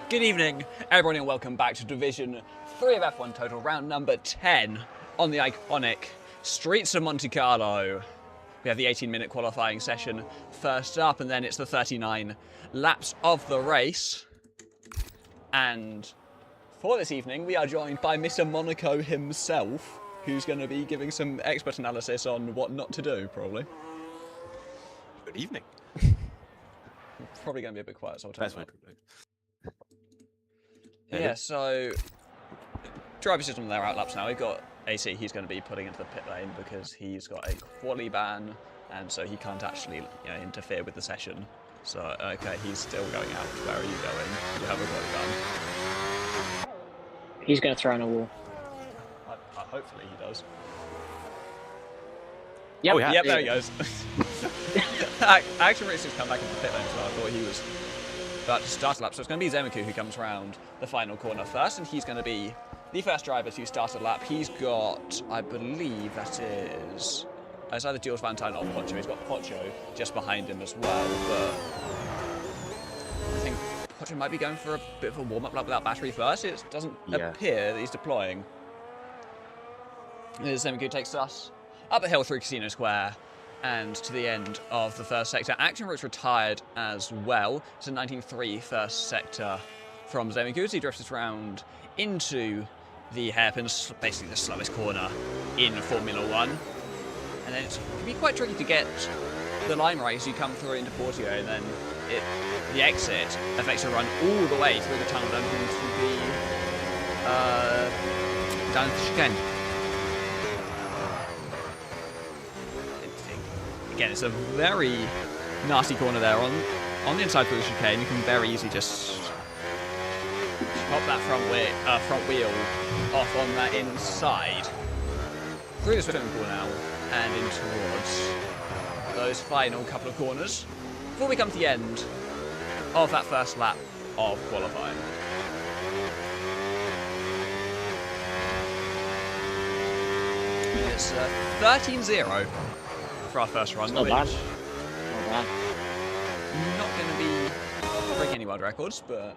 Good evening, everyone, and welcome back to Division 3 of F1 Total, round number 10 on the iconic streets of Monte Carlo. We have the 18-minute qualifying session first up, and then it's the 39 laps of the race. And for this evening, we are joined by Mr. Monaco himself, who's going to be giving some expert analysis on what not to do, probably. Good evening. Probably going to be a bit quiet, so I'll turn it up. Yeah, Yeah, so driver system, they're out laps now. We've got AC, he's going to be putting into the pit lane because he's got a quali ban, and so he can't actually interfere with the session. So, okay, he's still going out. Where are you going? You have a quali ban. He's going to throw in a wall. Hopefully he does. Yep, Yep, there he goes. Action Racing's come back into the pit lane, so I thought he was about to start a lap. So it's going to be Zemiku who comes round the final corner first, and he's going to be the first driver to start a lap. He's got, I believe that is, it's either Jules Valentine or Pocho. He's got Pocho just behind him as well, but I think Pocho might be going for a bit of a warm-up lap without battery first. It doesn't appear that he's deploying. Zemiku takes us up the hill through Casino Square and to the end of the first sector. Action Routes retired as well. It's a 19.3 first sector from Zemiku. He drifts us round into the hairpin, basically the slowest corner in Formula 1. And then it can be quite tricky to get the line right as you come through into Portio, and then the exit affects a run all the way through the tunnel down into the chicane. Again, it's a very nasty corner there on the inside through the chicane. You can very easily just pop that front wheel off on that inside through the swimming pool now and in towards those final couple of corners before we come to the end of that first lap of qualifying. It's 13-0. For our first run, not bad. Not going to be breaking any world records, but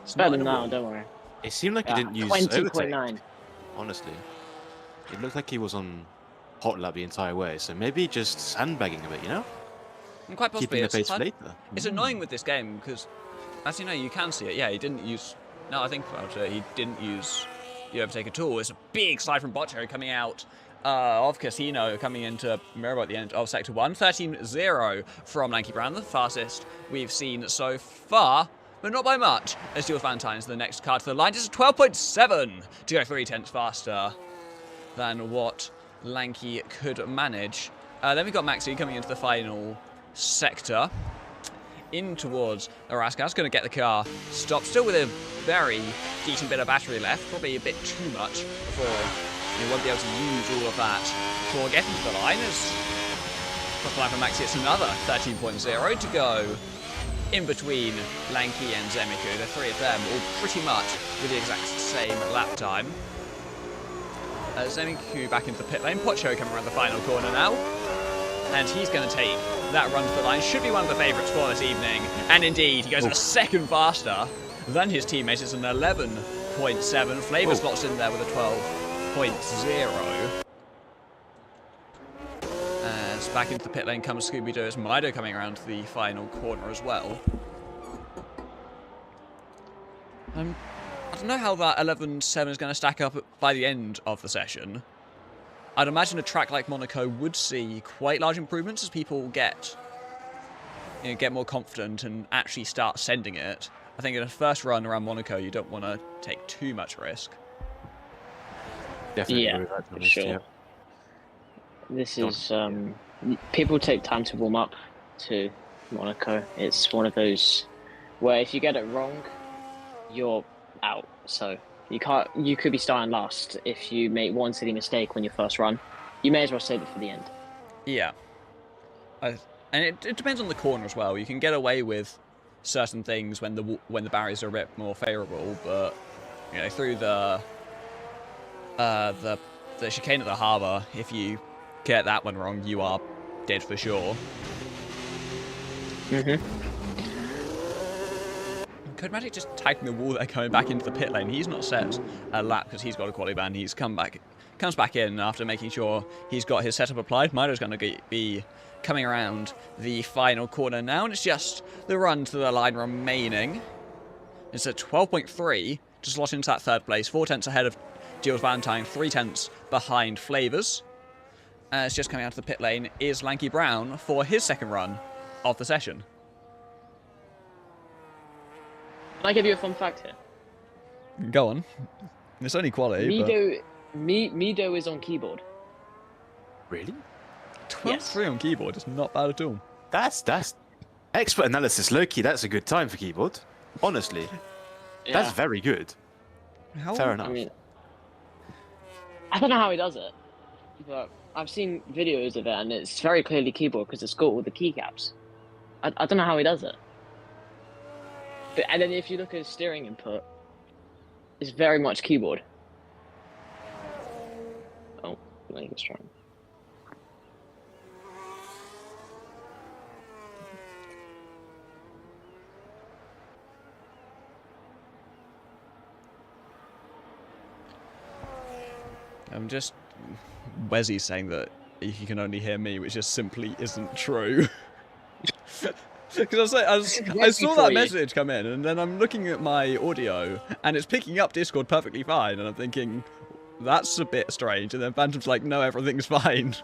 it's better than now. Don't worry. It seemed like he didn't use 20.9. Honestly, it looked like he was on hot lap the entire way. So maybe just sandbagging a bit, you know? And quite possibly, keeping the pace for later. It's annoying with this game because, as you know, you can see it. Yeah, he didn't use. No, I think about it. He didn't use the overtake at all. It's a big slide from Boccio coming out of Casino, coming into Mirabo at the end of Sector 1. 13-0 from Lanky Brown, the fastest we've seen so far, but not by much, as Jules Valentine's the next car to the line. Just 12.7 to go 3/10 faster than what Lanky could manage. Then we've got Maxi coming into the final sector, in towards Araskas, going to get the car stopped, still with a very decent bit of battery left, probably a bit too much before you won't be able to use all of that before getting to the line. As the line for Maxi, it's another 13.0 to go in between Lanky and Zemiku. The three of them all pretty much with the exact same lap time. Zemiku back into the pit lane. Pocho coming around the final corner now. And he's going to take that run to the line. Should be one of the favourites for this evening. And indeed, he goes a second faster than his teammates. It's an 11.7. Flavor slots in there with a 12.0. As back into the pit lane comes Scooby-Doo. It's Mido coming around to the final corner as well. I don't know how that 11.7 is going to stack up by the end of the session. I'd imagine a track like Monaco would see quite large improvements as people get more confident and actually start sending it. I think in a first run around Monaco, you don't want to take too much risk. Definitely. Yeah, for sure. Yeah. This is people take time to warm up to Monaco. It's one of those where if you get it wrong, you're out. So you could be starting last if you make one silly mistake on your first run. You may as well save it for the end. Yeah, and it depends on the corner as well. You can get away with certain things when the barriers are a bit more favourable, but through the chicane at the harbour, if you get that one wrong, you are dead for sure. Codematic just tagging the wall there, going back into the pit lane. He's not set a lap because he's got a quali ban. He's comes back in after making sure he's got his setup applied. Mido's going to be coming around the final corner now, and it's just the run to the line remaining. It's at 12.3 to slot into that third place, 4 tenths ahead of Jules Valentine, 3 tenths behind Flavors. It's just coming out of the pit lane is Lanky Brown for his second run of the session. Can I give you a fun fact here? Go on. It's only quality. Mido is on keyboard. Really? 12-3 on keyboard is not bad at all. That's expert analysis, Loki. That's a good time for keyboard. Honestly, that's very good. Fair enough. I mean, I don't know how he does it, but I've seen videos of it, and it's very clearly keyboard because it's got all the keycaps. I don't know how he does it. But, and then if you look at his steering input, it's very much keyboard. Oh, no, he was trying. I'm just... Wesley's saying that he can only hear me, which just simply isn't true. Because I saw that message come in, and then I'm looking at my audio, and it's picking up Discord perfectly fine, and I'm thinking, that's a bit strange. And then Phantom's like, no, everything's fine.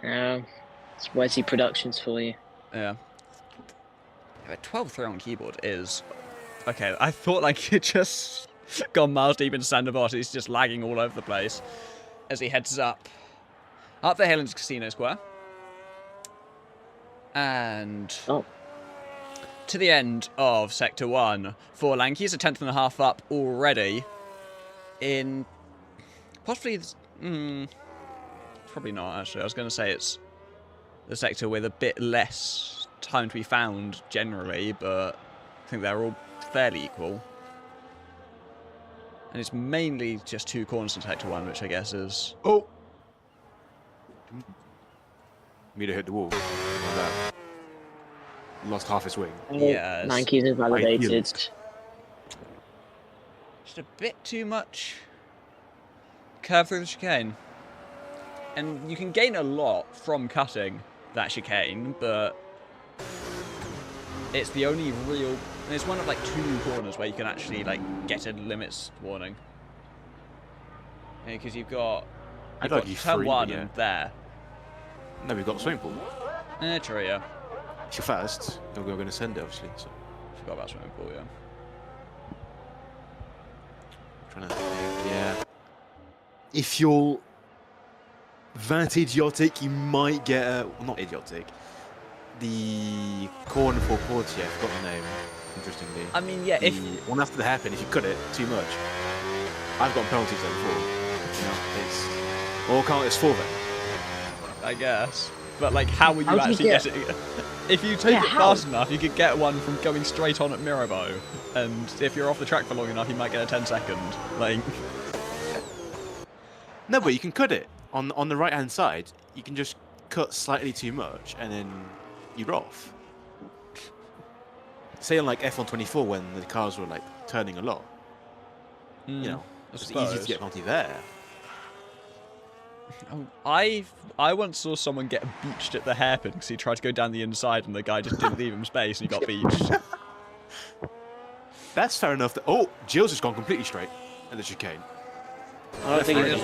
It's Wesley Productions for you. Yeah. 12-3 on keyboard is... Okay, I thought like it just gone miles deep into Sandabot. He's just lagging all over the place as he heads up the hill into Casino Square. And to the end of Sector 1 for Lanky. He's a 10.5 up already in possibly... probably not, actually. I was going to say it's the sector with a bit less time to be found generally, but I think they're all fairly equal. And it's mainly just 2 corners in Sector 1, which I guess is... Oh! Mido hit the wall. Like that. Lost half his wing. Yes. Lanky's invalidated. Just a bit too much curve through the chicane. And you can gain a lot from cutting that chicane, but it's the only real... It's one of like 2 corners where you can actually like get a limits warning. Because you've got turn 1 and there. No, we've got swimming pool. True, yeah. If you're fast, you're going to send it, obviously. So. Forgot about swimming pool, yeah. I'm trying to think, yeah. If you're that idiotic, you might get a... Well, not idiotic. The corner for Portier, I forgot the name, interestingly. I mean, yeah, if... One after the hairpin, if you cut it too much. I've got penalties there before. You know, it's... Or can't it's 4 then. I guess. But, like, how would you actually get it? If you take it fast enough, you could get one from going straight on at Mirabeau. And if you're off the track for long enough, you might get a 10-second. Like... No, but you can cut it. On the right-hand side, you can just cut slightly too much, and then you're off. Say on, like, F124, when the cars were, like, turning a lot. You know, it's easy to get penalty there. I once saw someone get beached at the hairpin because he tried to go down the inside and the guy just didn't leave him space and he got beached. That's fair enough. Oh, Gilles has gone completely straight at the chicane. I don't think it's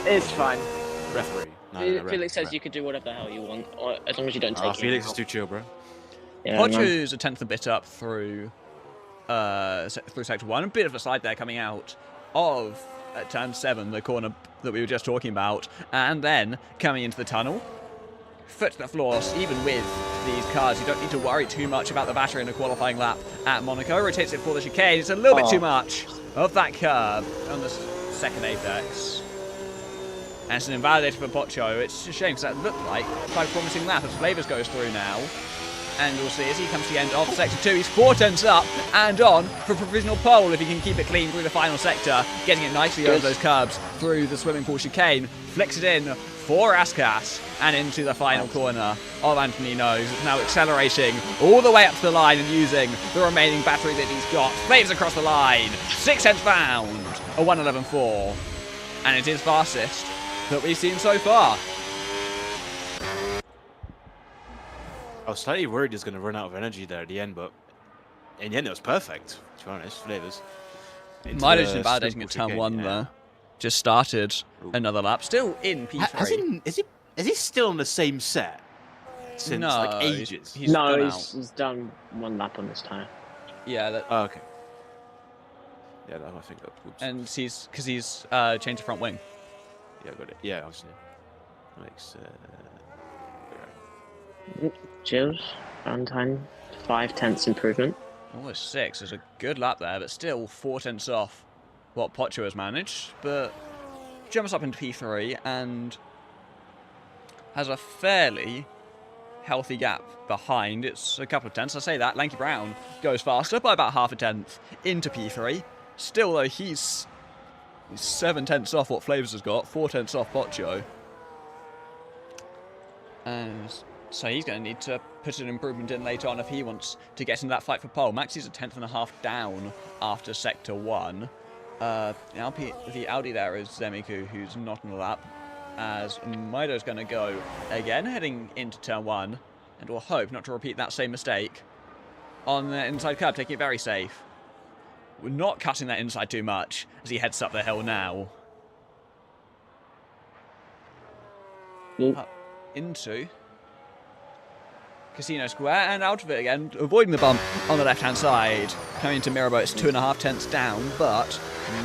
It's fine. Referee. No, Felix says you could do whatever the hell you want, or as long as you don't take it. Felix is too chill, bro. Yeah, Pocho's a 10th a bit up through Sector 1. A bit of a slide there coming out of turn 7, the corner that we were just talking about, and then coming into the tunnel. Foot to the floor, even with these cars, you don't need to worry too much about the battery in a qualifying lap at Monaco. Rotates it for the chicane. It's a little bit too much of that curve on the second apex. And it's an invalidator for Pocho. It's a shame because that looked like quite a promising lap as Flavors goes through now. And you'll see as he comes to the end of Sector 2, he's 4 tenths up and on for a provisional pole if he can keep it clean through the final sector, getting it nicely over those curbs through the swimming pool chicane. Flicks it in for Askas and into the final corner of Anthony Knows. Now accelerating all the way up to the line and using the remaining battery that he's got. Flames across the line. 6 tenths found. A 1:11.4. And it is fastest that we've seen so far. I was slightly worried he was going to run out of energy there at the end, but in the end it was perfect, to be honest. Flavors. Might have just invalidating at turn 1 there. Just started another lap. Still in P3. Is he still on the same set? Since like ages? He's done 1 lap on this tyre. Yeah. Oh, okay. Yeah, I think that. Oops. And he's changed the front wing. Yeah, I got it. Yeah, obviously. Makes. Jills, Valentine, 5 tenths improvement. Almost 6. It's a good lap there, but still 4 tenths off what Pocho has managed. But jumps up into P3 and has a fairly healthy gap behind. It's a couple of tenths. I say that. Lanky Brown goes faster by about half a tenth into P3. Still, though, he's 7 tenths off what Flavors has got, 4 tenths off Pocho. And so he's going to need to put an improvement in later on if he wants to get into that fight for pole. Maxi's a 10.5 down after Sector 1. The Audi there is Zemiku, who's not in the lap, as Mido's going to go again, heading into turn 1, and will hope not to repeat that same mistake on the inside curb, taking it very safe. We're not cutting that inside too much as he heads up the hill now. Up into Casino Square and out of it again, avoiding the bump on the left-hand side. Coming into Mirabeau, it's 2.5 tenths down, but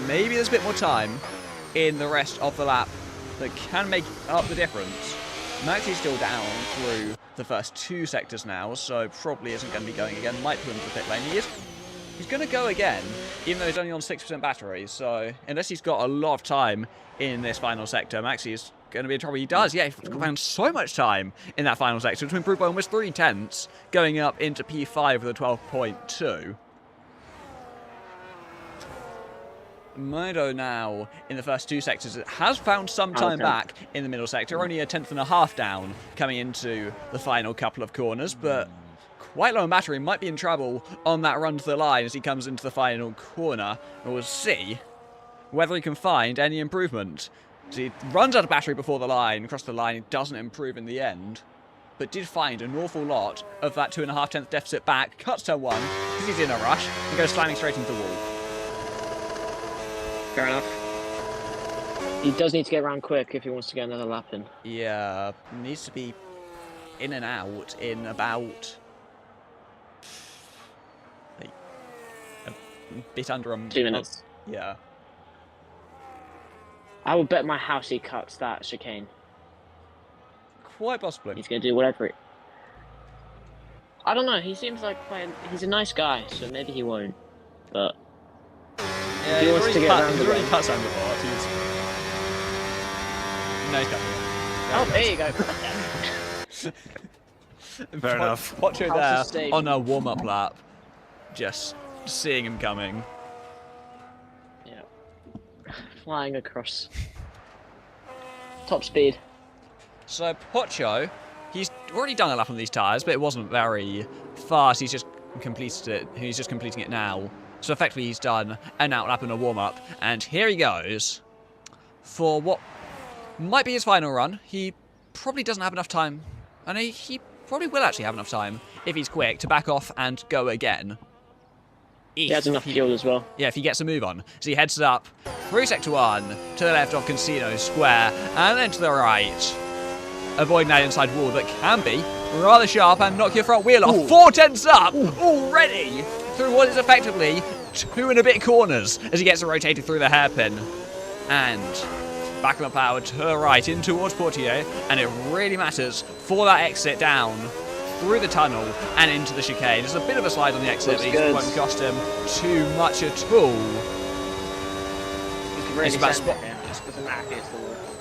maybe there's a bit more time in the rest of the lap that can make up the difference. Maxi's still down through the first 2 sectors now, so probably isn't going to be going again. Might put him to the pit lane. He's going to go again, even though he's only on 6% battery, so unless he's got a lot of time in this final sector, Maxi's going to be in trouble. He does, yeah, he's found so much time in that final sector to improve by almost 3 tenths, going up into P5 with a 12.2. Mido now in the first 2 sectors has found some time back in the middle sector, only a 10.5 down coming into the final couple of corners, but quite low on battery, might be in trouble on that run to the line as he comes into the final corner. And we'll see whether he can find any improvement. So he runs out of battery before the line, across the line, it doesn't improve in the end, but did find an awful lot of that 2.5 tenth deficit back, cuts turn 1, because he's in a rush, and goes slamming straight into the wall. Fair enough. He does need to get around quick if he wants to get another lap in. Yeah, needs to be in and out in about a bit under a 2 minutes. Yeah. I will bet my house he cuts that chicane. Quite possibly. He's going to do whatever it... I don't know, he seems like he's a nice guy, so maybe he won't. But yeah, he wants to get around he's already cut some before. No, he's cutting. Oh, there you go. Fair enough. Pocho there on a warm-up lap, just seeing him coming. Yeah. Flying across. Top speed. So Pocho, he's already done a lap on these tyres, but it wasn't very fast. He's just completed it. He's just completing it now. So effectively he's done an out lap and a warm-up. And here he goes for what might be his final run. He probably doesn't have enough time. And he probably will actually have enough time, if he's quick, to back off and go again. He has enough fuel as well. Yeah, if he gets a move on. So he heads up through Sector 1 to the left of Casino Square and then to the right, avoiding that inside wall that can be rather sharp and knock your front wheel off. 4 tenths up already through what is effectively 2 and a bit corners as he gets rotated through the hairpin. And back on the power to the right in towards Portier, and it really matters for that exit down through the tunnel and into the chicane. There's a bit of a slide on the exit, but it won't cost him too much at all. Really it's about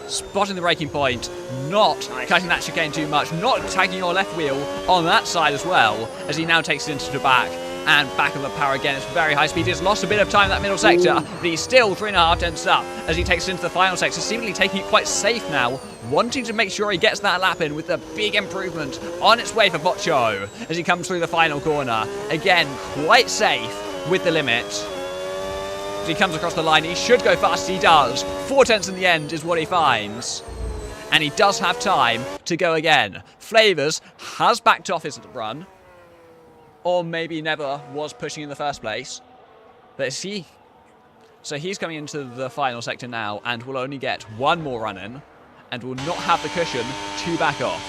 spotting the braking point, not cutting that chicane too much, not tagging your left wheel on that side as well, as he now takes it into the back and back on the power again. It's very high speed. He's lost a bit of time in that middle sector, but he's still 3.5 tenths up as he takes it into the final sector, seemingly taking it quite safe now, wanting to make sure he gets that lap in with a big improvement on its way for Boccio as he comes through the final corner. Again, quite safe with the limit. As he comes across the line, he should go fast. He does. 4 tenths in the end is what he finds. And he does have time to go again. Flavors has backed off his run. Or maybe never was pushing in the first place. But so he's coming into the final sector now and will only get one more run in and will not have the cushion to back off.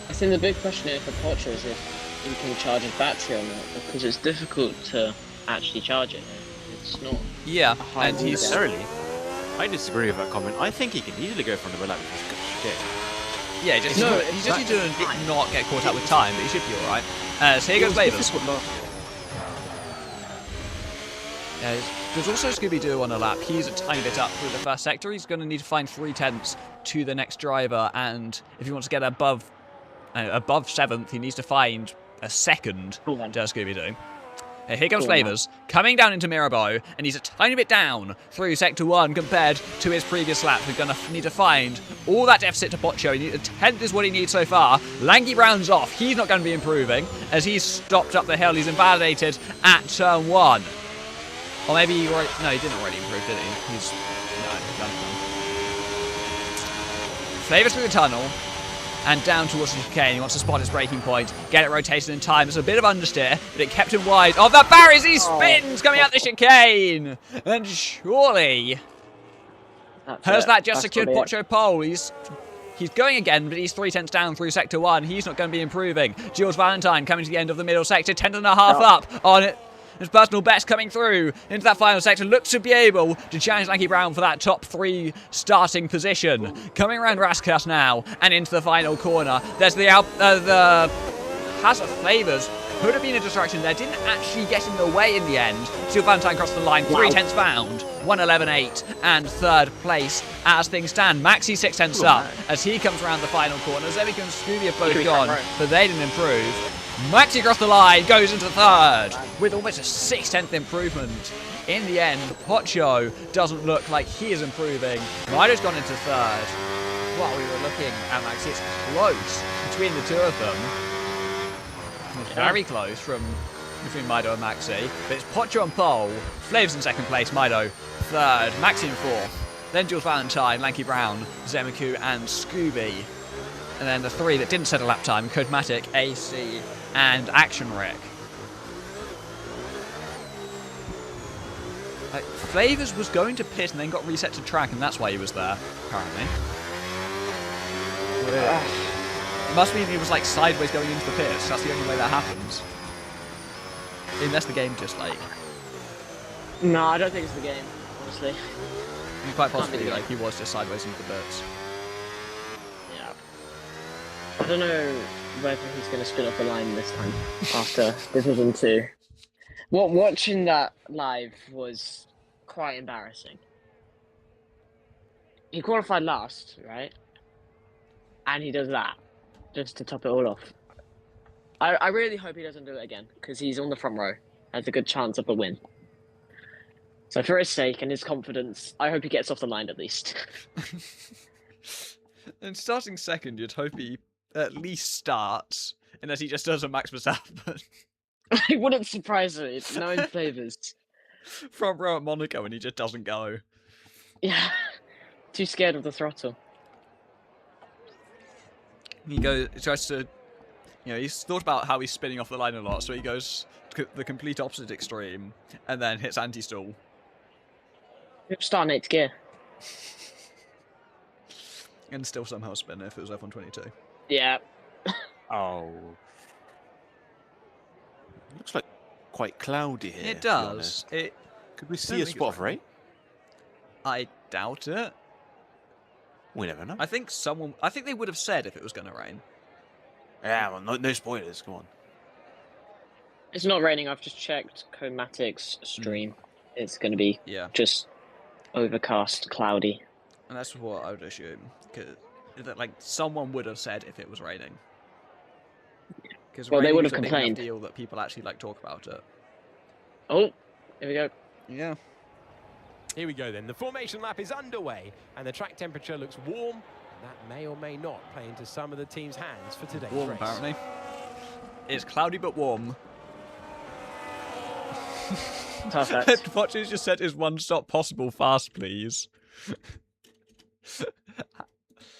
I think the big question here for Pocho is if he can charge his battery or not, because it's difficult to actually charge it. It's not. Yeah, a high and he's Necessarily. I disagree with that comment. I think he can easily go for another lap with this chicane. Yeah, he just needs to not get caught up with time, but he should be alright. So here goes Flavors. There's also Scooby-Doo on a lap. He's a tiny bit up through the first sector. He's going to need to find 3 tenths to the next driver, and if he wants to get above 7th, he needs to find a second to Scooby-Doo. Here comes Flavors, coming down into Mirabeau, and he's a tiny bit down through Sector 1 compared to his previous lap. We're going to need to find all that deficit to Boccio. A 10th is what he needs so far. Lanky Brown's off. He's not going to be improving, as he's stopped up the hill. He's invalidated at Turn 1. Or maybe he already... No, he didn't already improve, did he? He's done. Flavors through the tunnel. And down towards the chicane. He wants to spot his braking point, get it rotated in time. It's a bit of understeer, but it kept him wide. Oh, that barriers! He spins coming out the chicane! And surely... Has that just secured Boccio pole? He's going again, but he's 3 tenths down through Sector 1. He's not going to be improving. Jules Valentine coming to the end of the middle sector, 10.5 up on it. His personal best coming through into that final sector. Looks to be able to challenge Lanky Brown for that top 3 starting position. Coming around Raskas now and into the final corner. There's the Hazard Flavors. Could have been a distraction there. Didn't actually get in the way in the end. Still Valentine crossed the line. 3 tenths found. 1:11.8 and 3rd place as things stand. Maxi 6 tenths up as he comes around the final corner. Zevik and Scooby have both gone, but they didn't improve. Maxi across the line, goes into 3rd with almost a 6/10 improvement. In the end, Boccio doesn't look like he is improving. Mido's gone into 3rd. While we were looking at Maxi, it's close between the two of them. It's very close between Mido and Maxi. But it's Boccio on pole, Flavors in 2nd place, Mido 3rd, Maxi in 4th. Then Jules Valentine, Lanky Brown, Zemiku and Scooby. And then the 3 that didn't set a lap time, Codematic, AC, and Action Wreck. Flavors was going to pit and then got reset to track, and that's why he was there, apparently. It must mean he was like sideways going into the pits. That's the only way that happens. Unless the game just like... No, I don't think it's the game, honestly. I mean, quite possibly like he was just sideways into the pits. Yeah. I don't know whether he's going to spin off the line this time after Division 2. Watching that live was quite embarrassing. He qualified last, right? And he does that, just to top it all off. I really hope he doesn't do it again, because he's on the front row. Has a good chance of a win. So for his sake and his confidence, I hope he gets off the line at least. And starting 2nd, you'd hope he at least starts, unless he just does a Max Verstappen. It wouldn't surprise me, knowing Flavors. Front row at Monaco and he just doesn't go. Yeah, too scared of the throttle. He tries to, he's thought about how he's spinning off the line a lot, so he goes to the complete opposite extreme and then hits anti-stall. He'll start in 8th gear. And still somehow spin if it was F122. Yeah. Oh. Looks like quite cloudy here. It does. Could we see a spot of rain? I doubt it. We never know. I think they would have said if it was going to rain. Yeah, well, no spoilers. Come on. It's not raining. I've just checked Comatic's stream. It's going to be just overcast, cloudy. And that's what I would assume. That someone would have said if it was raining. Because Well, they would ratings have are a big enough complained. deal that people actually like talk about it. Oh, here we go. Yeah. Here we go then. The formation lap is underway, and the track temperature looks warm. And that may or may not play into some of the team's hands for today's Warm, race. apparently. It's cloudy but warm. Perfect. What you just said is one stop possible fast, please.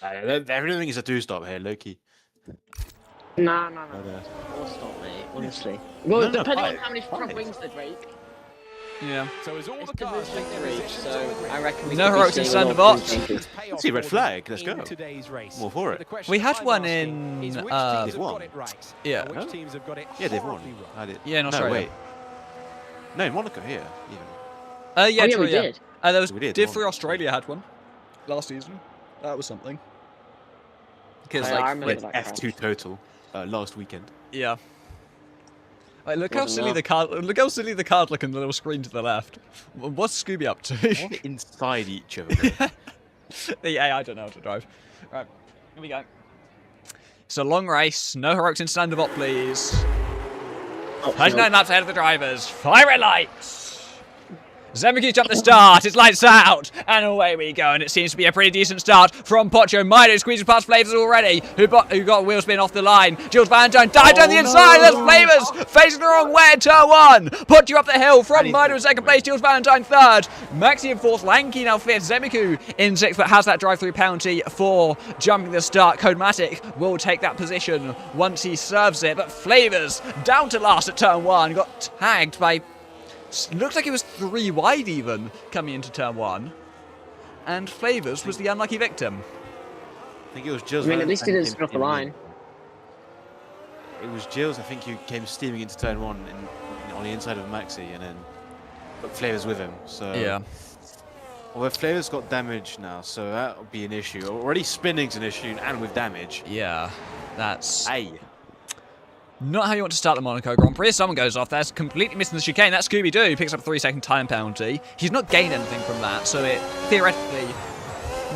Everything is a two-stop here, Loki. No. But, Four stop, mate. Honestly. Well, No, depending on five. how many front Five. wings they break. Yeah. So as all It's the cars position take their 3, positions so on the grid, I reckon we No could be heroics in seeing a lot stand of of things odds. changes. payoff See, red for flag, them let's in go. today's race. All for But it. the question We had I'm one asking in, is which teams They've have won. got it right, Yeah. and which Huh? teams have got it Yeah, they've won. horribly wrong. I did. Yeah, in No, Australia. wait. No, in Monaco here, even. Yeah, Oh, yeah, true, we yeah. did. There was We did, Div one. 3 Australia had one last season. That was something. Because Yeah, I like, remember With that F2 total last weekend. yeah. Like, look how Wasn't silly enough. the card. Look how silly the card look in the little screen to the left. What's Scooby up to? They're inside each other. Yeah, I don't know how to drive. Right, here we go. It's a long race. No heroics in stand up, please. Oh, 39 laps ahead of the drivers. 5 red lights. Zemeku's jumped the start, it's lights out, and away we go, and it seems to be a pretty decent start from Pocho. Mido squeezes past Flavors already, who got wheel spin off the line. Jules Valentine died down the inside, there's Flavors, facing the wrong way at turn 1. Pocho up the hill from Mido in second place, Jules Valentine third. Maxi in fourth, Lanky now fifth, Zemeku in sixth, but has that drive-through penalty for jumping the start. Codematic will take that position once he serves it, but Flavors down to last at turn 1, got tagged by... Looks like it was 3 wide even coming into turn 1. And Flavors was the unlucky victim. I think it was Jills. I mean, at least he Valentine didn't came spin off the line. It was Jills, I think, who came steaming into turn 1 on the inside of Maxi, and then put Flavors with him. So Yeah. Although Flavors got damage now, so that would be an issue. Already spinning's an issue, and with damage. Yeah. That's Aye. not how you want to start the Monaco Grand Prix. Someone goes off there, completely missing the chicane. That's Scooby-Doo, picks up a 3-second time penalty. He's not gained anything from that, so it theoretically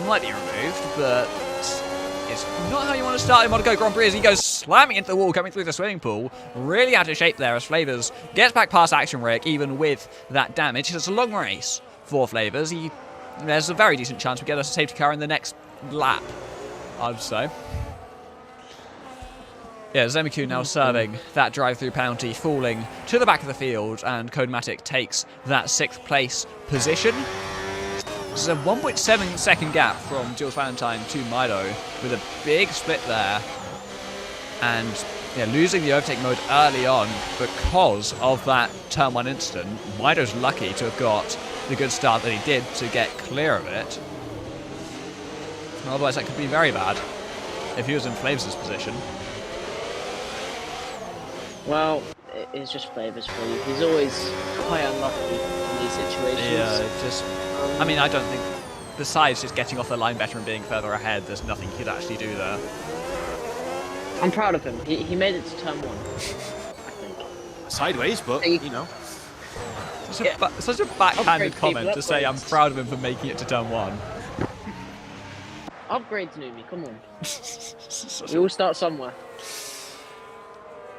might be removed, but it's not how you want to start the Monaco Grand Prix as he goes slamming into the wall coming through the swimming pool. Really out of shape there as Flavors gets back past Action Rick, even with that damage. It's a long race for Flavors. There's a very decent chance we get a safety car in the next lap, I'd say. Yeah, Zemeku now serving that drive-through penalty, falling to the back of the field, and Codematic takes that 6th place position. This is a 1.7 second gap from Jules Valentine to Mido, with a big split there. And yeah, losing the overtake mode early on because of that turn 1 incident. Mido's lucky to have got the good start that he did to get clear of it. Otherwise that could be very bad if he was in Flavors' position. Well, it's just Flavors for you. He's always quite unlucky in these situations. Yeah, it just... I mean, I don't think... Besides just getting off the line better and being further ahead, there's nothing he could actually do there. I'm proud of him. He made it to turn 1. I think. Sideways, but, Hey. you know. Such a backhanded Upgrades, comment people, to say I'm upgrades. proud of him for making it to turn 1. Upgrades, Numi, come on. We all start somewhere.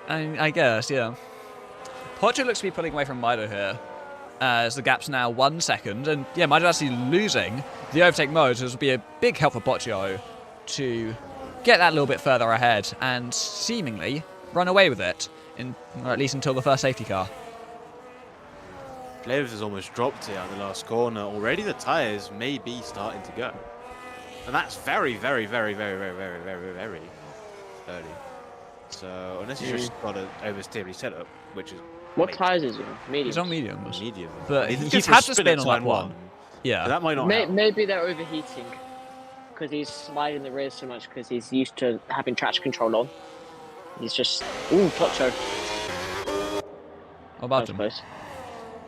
I guess, yeah. Pocho looks to be pulling away from Mido here, as the gap's now 1 second, and yeah, Mido actually losing the overtake mode, so this will be a big help for Pocho to get that little bit further ahead and seemingly run away with it, or at least until the first safety car. Flavors has almost dropped it on the last corner. Already the tyres may be starting to go. And that's very, very, very, very, very, very, very, very early. So, unless he's just got an oversteery setup, which is... What tyres is he on? Medium. He's on mediums. medium. But He did he's go for a had to spin at on that turn one. Yeah. So that might not help. Maybe they're overheating because he's sliding the rear so much because he's used to having traction control on. He's just Pocho. What about I him? suppose.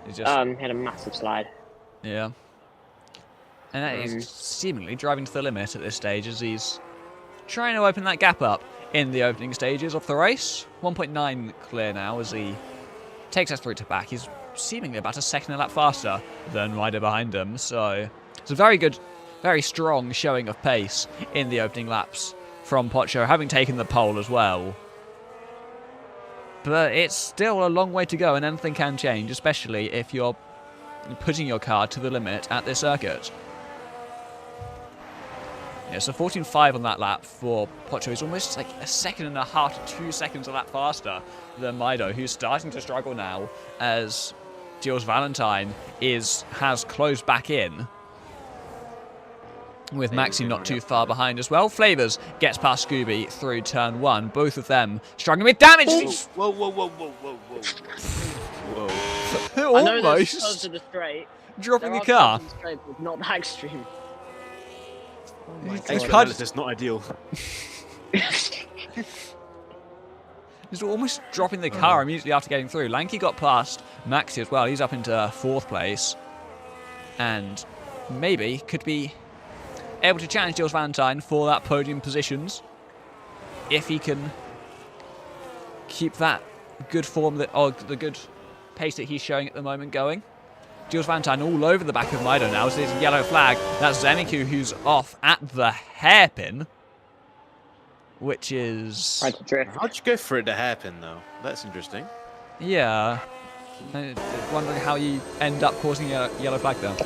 He's just... Had a massive slide. Yeah. And that is seemingly driving to the limit at this stage as he's trying to open that gap up in the opening stages of the race. 1.9 clear now as he takes us through to back. He's seemingly about a second a lap faster than Ryder behind him. So it's a very good, very strong showing of pace in the opening laps from Pocho, having taken the pole as well. But it's still a long way to go, and anything can change, especially if you're putting your car to the limit at this circuit. Yeah, so 14.5 on that lap for Pocho. He's almost like a second and a half to 2 seconds a lap faster than Mido, who's starting to struggle now as Jules Valentine has closed back in. With Maxi not too far behind as well. Flavors gets past Scooby through turn 1. Both of them struggling with damage. Whoa, whoa, whoa, whoa, whoa, whoa. Whoa. I know there's Almost curves to the straight. dropping the There are car. curves to the straight, but not that extreme. Oh my Thanks for God. analysis, not ideal. He's almost dropping the car immediately after getting through. Lanky got past Maxi as well. He's up into 4th place. And maybe could be able to challenge Jules Valentine for that podium positions. If he can keep that good form, or the good pace that he's showing at the moment going. Jules Valentine all over the back of Mido now. So there's a yellow flag. That's Zemiku who's off at the hairpin. Which is... Right to drift. How'd you go for it to hairpin, though? That's interesting. Yeah. I'm wondering how you end up causing a yellow flag there.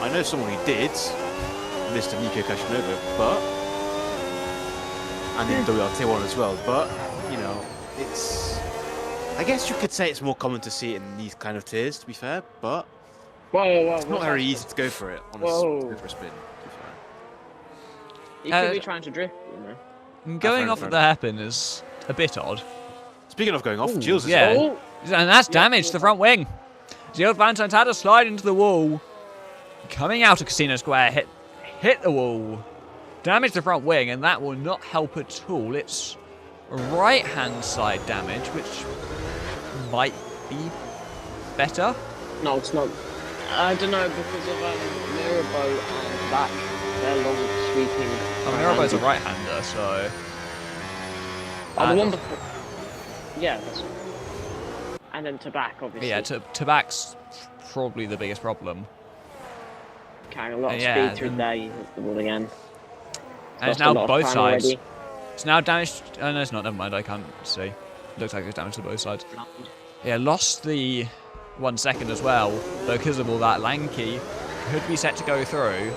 I know someone who did, Mr. Nico Kashinova, but... And in WRT1 as well, but, you know, it's... I guess you could say it's more common to see it in these kind of tiers, to be fair, but... Whoa. It's not very easy to go for it on a spin, to be fair. He could be trying to drift, you know. Going off at the hairpin is a bit odd. Speaking of going off, Jules is Yeah. Oh. And that's damage to the front wing. Jules Valentine's had to slide into the wall. Coming out of Casino Square, hit the wall. Damage the front wing, and that will not help at all. It's right-hand side damage, which might be better. No, it's not. I don't know, because of Mirabeau and back, they're long sweeping. Oh, Mirabeau's a right-hander, so... Oh, the one before. Yeah, that's... And then to back, obviously. Yeah, to back's probably the biggest problem. Carrying a lot of Yeah, speed through there, you hit the wall again. And it's Lost a lot now of both time sides. already. It's now damaged... Oh, no, it's not. Never mind, I can't see. Looks like it's damage to both sides. Yeah, lost the 1 second as well, because of all that. Lanky could be set to go through.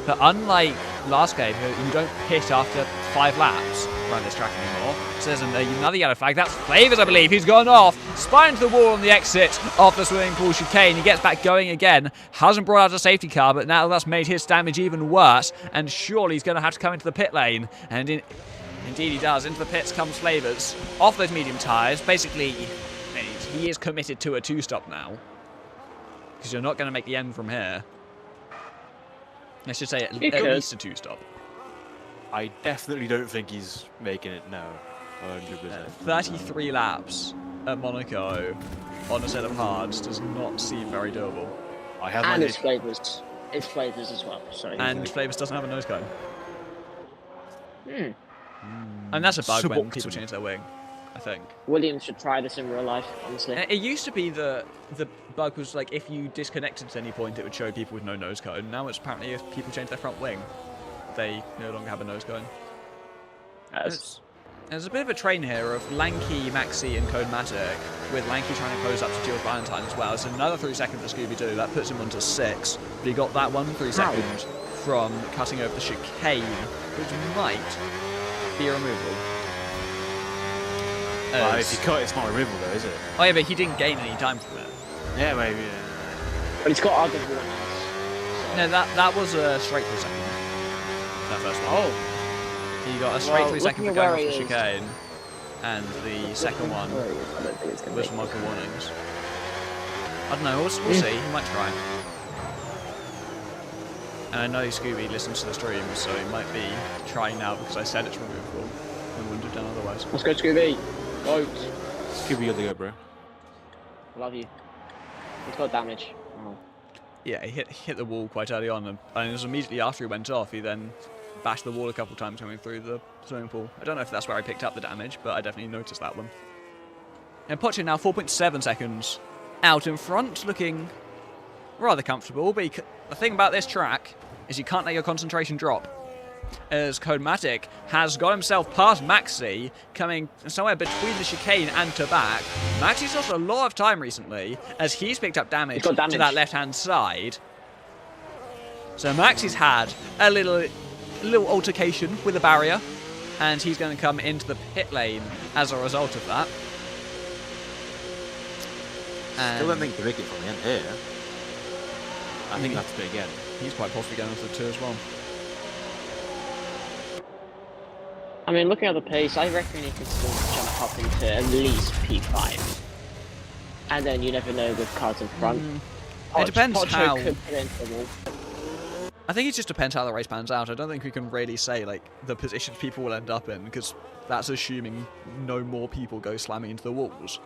But unlike last game, you don't pit after 5 laps around this track anymore. So there's another yellow flag. That's Flavors, I believe. He's gone off. Spine into the wall on the exit of the swimming pool chicane. He gets back going again. Hasn't brought out a safety car, but now that's made his damage even worse. And surely he's going to have to come into the pit lane. And indeed he does. Into the pits comes Flavors. Off those medium tyres. Basically, he is committed to a 2-stop now. Because you're not going to make the end from here. I should say at least a 2-stop. I definitely don't think he's making it now. 100%. 33 laps at Monaco on a set of hards does not seem very doable. I have And my it's Flavors. It's Flavors as well. So And Flavors doesn't have a nose cone. Hmm. And that's a bug when Suboptimal. people change their wing, I think. Williams should try this in real life, honestly. It used to be the bug was like if you disconnected at any point it would show people with no nose cone. Now it's apparently if people change their front wing, they no longer have a nose cone. There's a bit of a train here of Lanky, Maxi and Codematic, with Lanky trying to close up to Jules Valentine as well. It's another 3 seconds for Scooby-Doo. That puts him onto 6. But he got that 3 seconds from cutting over the chicane, which might be removable. Well, if you cut, it's not removable though, is it? Oh yeah, but he didn't gain any time from it. Yeah, maybe. But he's got other warnings. No, that was a straight 3 seconds. That first one. Oh. He got a straight 3 looking seconds for at going where off the he is. chicane, and the second one I don't think it's going was to from be. Michael Warnings. I don't know, we'll see, he might try. And I know Scooby listens to the stream, so he might be trying now because I said it's removable. We wouldn't have done otherwise. Let's go, Scooby. Go. Scooby, you're the go, bro. Love you. He's got damage. Oh. Yeah, he hit the wall quite early on, and it was immediately after he went off, he then bashed the wall a couple times coming through the swimming pool. I don't know if that's where I picked up the damage, but I definitely noticed that one. And Pocho now 4.7 seconds out in front, looking rather comfortable, but the thing about this track is you can't let your concentration drop. as Codematic has got himself past Maxi, coming somewhere between the chicane and to back. Maxi's lost a lot of time recently as he's picked up damage to that left-hand side. So Maxi's had a little altercation with the barrier, and he's going to come into the pit lane as a result of that. Still don't think you make it from the end here. I think that's big again. He's quite possibly going into the 2 as well. I mean, looking at the pace, I reckon he can still jump up into at least P5. And then you never know with cars in front. It depends how... Could put into the wall. I think it just depends how the race pans out. I don't think we can really say like the positions people will end up in, because that's assuming no more people go slamming into the walls.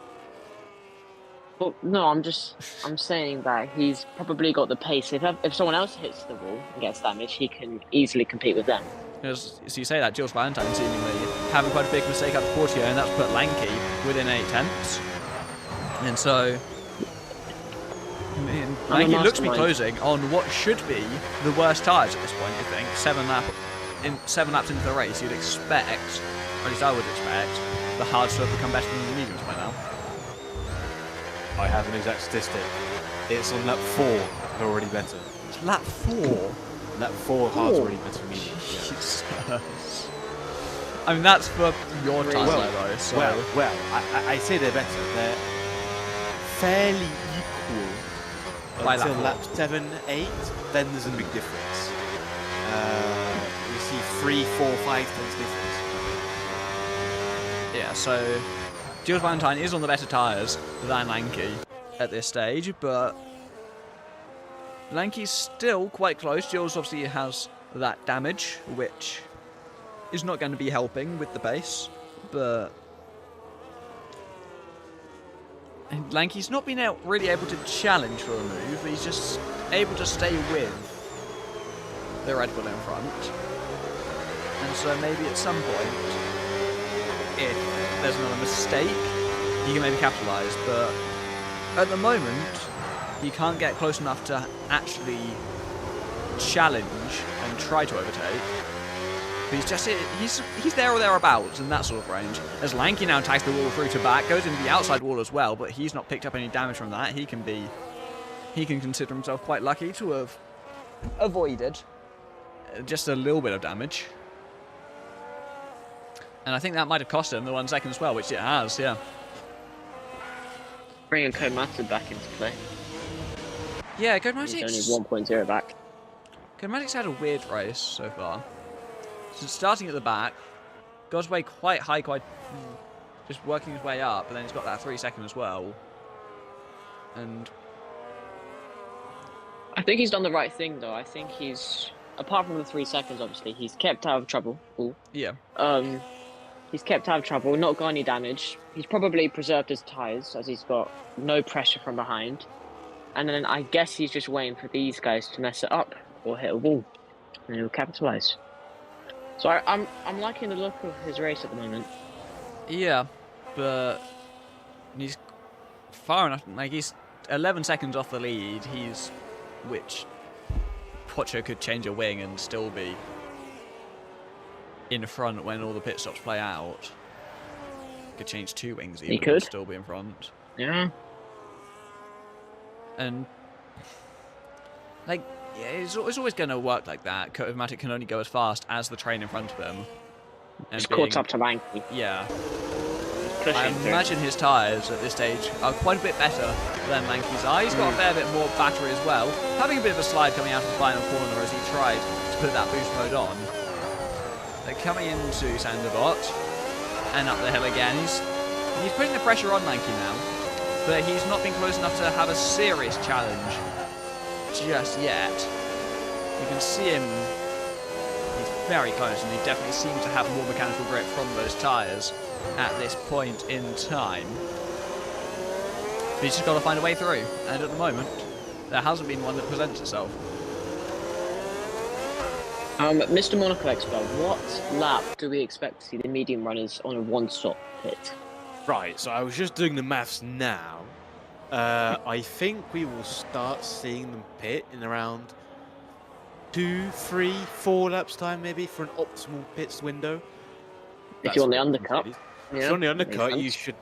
Well, no, I'm saying that he's probably got the pace. If someone else hits the wall and gets damage, he can easily compete with them. So you say that, Jules Valentine seemingly having quite a big mistake out of Portio, and that's put Lanky within 8 tenths. And so, Lanky looks to be closing on what should be the worst tyres at this point, I think. 7 laps into the race, you'd expect, or at least I would expect, the hard stuff to become better than the mediums by now. I have an exact statistic. It's on lap 4, they're already better. It's lap 4? Lap 4, hard's already better than medium. Jesus. I mean, that's for your time, though. So. Well, I say they're better. They're fairly equal until lap 7, 8. Then there's a big difference. We see 3, 4, 5 tenths difference. Yeah, so Jules Valentine is on the better tyres than Lanky at this stage, but Lanky's still quite close. Jules obviously has that damage, which is not going to be helping with the pace, but Lanky's not been really able to challenge for a move. He's just able to stay with the Red Bull in front, and so maybe at some point, if there's another mistake, he can maybe capitalise, but at the moment he can't get close enough to actually challenge and try to overtake. But he's there or thereabouts in that sort of range. As Lanky now tags the wall through to back, goes into the outside wall as well, but he's not picked up any damage from that. He can consider himself quite lucky to have avoided just a little bit of damage. And I think that might have cost him the 1 second as well, which it has, yeah. Bringing Codematic back into play. Yeah, Codematic's... He's only 1.0 back. Codematic's had a weird race so far. So starting at the back, got his way quite high, just working his way up, and then he's got that 3 second as well. And I think he's done the right thing, though. I think he's, apart from the 3 seconds, obviously, he's kept out of trouble. Ooh. Yeah. He's kept out of trouble, not got any damage. He's probably preserved his tyres, as he's got no pressure from behind. And then I guess he's just waiting for these guys to mess it up or hit a wall, and he'll capitalise. So I'm liking the look of his race at the moment. Yeah, but he's far enough. Like, he's 11 seconds off the lead. Which Pocho could change a wing and still be in front when all the pit stops play out. Could change 2 wings even. He could still be in front. Yeah. And like, yeah, it's always going to work like that. Codematic can only go as fast as the train in front of him. It's caught up to Lanky. Yeah. I imagine his tyres at this stage are quite a bit better than Lanky's are. He's got a fair bit more battery as well. Having a bit of a slide coming out of the final corner as he tried to put that boost mode on. They're coming into Sanderbot and up the hill again. He's putting the pressure on Lanky now, but he's not been close enough to have a serious challenge just yet. You can see him, he's very close, and he definitely seems to have more mechanical grip from those tyres at this point in time. But he's just got to find a way through, and at the moment, there hasn't been one that presents itself. Mr. Monaco Expert, what lap do we expect to see the medium runners on a 1-stop pit? Right, so I was just doing the maths now. I think we will start seeing them pit in around 2, 3, 4 laps time maybe for an optimal pits window. If you're on the That's what undercut. If Yeah, you're on the makes undercut, you sense. should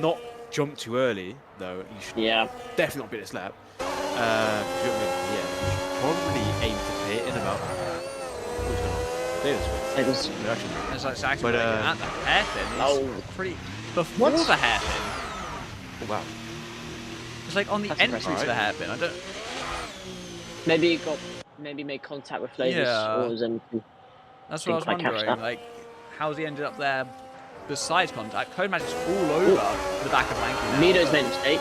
not jump too early, though. You should Yeah. definitely not pit this lap. If you're, yeah, you should probably aim to pit in about. What's going on? Clear this way. It was. No, actually, It's like actually But, at the hairpin. Oh. It's pretty before What? the hairpin. oh, wow. It's like on the That's entry impressive. to the hairpin. I don't. Maybe he maybe made contact with Flavors Yeah. or was empty. That's what I was Didn't quite catch wondering. that. Like, how's he ended up there? Besides contact, Code Magic's all over the back of Lanky now. Mido's but- made a mistake.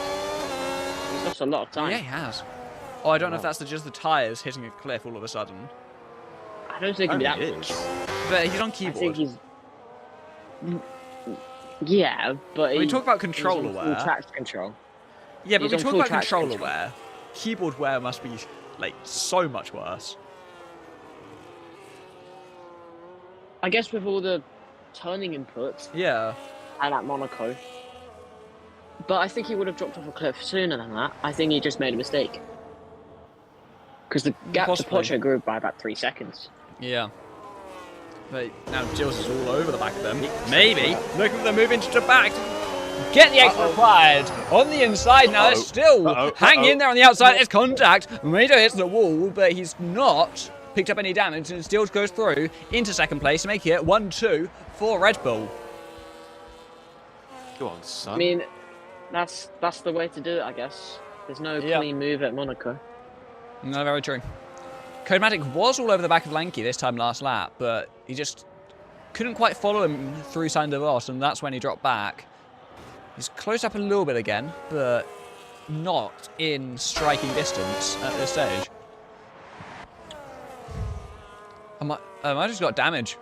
He's lost a lot of time. Yeah, he has. Oh, I don't know if that's just the tyres hitting a cliff all of a sudden. I don't think it'd be that It much. is. But he's on I think keyboard. he's. Yeah, but We he- talk about he's control on full aware. traction control. Yeah, but he's we on talk full about traction control control. aware. Keyboard wear must be, like, so much worse. I guess with all the turning inputs Yeah. and at Monaco. But I think he would have dropped off a cliff sooner than that. I think he just made a mistake. Because the gap Possibly. to Porsche grew by about 3 seconds. Yeah. But now Gilles is all over the back of them. Maybe. Look at them move into the back. Get the extra required. On the inside now, they're still hanging in there on the outside. It's contact. Mado hits the wall, but he's not picked up any damage and still goes through into second place, making it 1-2 for Red Bull. Go on, son. I mean, that's the way to do it, I guess. There's no Yeah. clean move at Monaco. No, very true. Codematic was all over the back of Lanky this time last lap, but he just couldn't quite follow him through Saint Devos, and that's when he dropped back. He's closed up a little bit again, but not in striking distance at this stage. I just got damage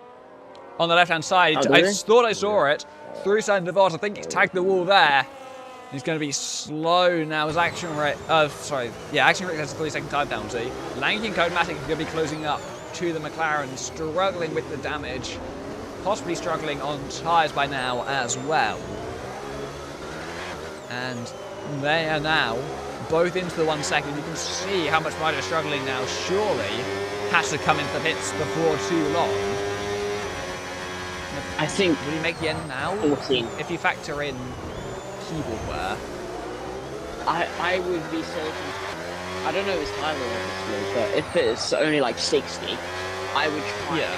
on the left-hand side. Oh, I did he? thought I saw it through Saint Devos. I think he's tagged the wall there. He's going to be slow now. His action rate, action rate has a 3-second time penalty. Lanky and Codematic are going to be closing up to the McLaren, struggling with the damage, possibly struggling on tyres by now as well. And they are now both into the 1 second. You can see how much Mido is struggling now. Surely has to come into the pits before too long. I think Will he make the end now? 14. If you factor in keyboard wear. I would be saying, I don't know his time obviously, but if it's only like 60, I would try Yeah.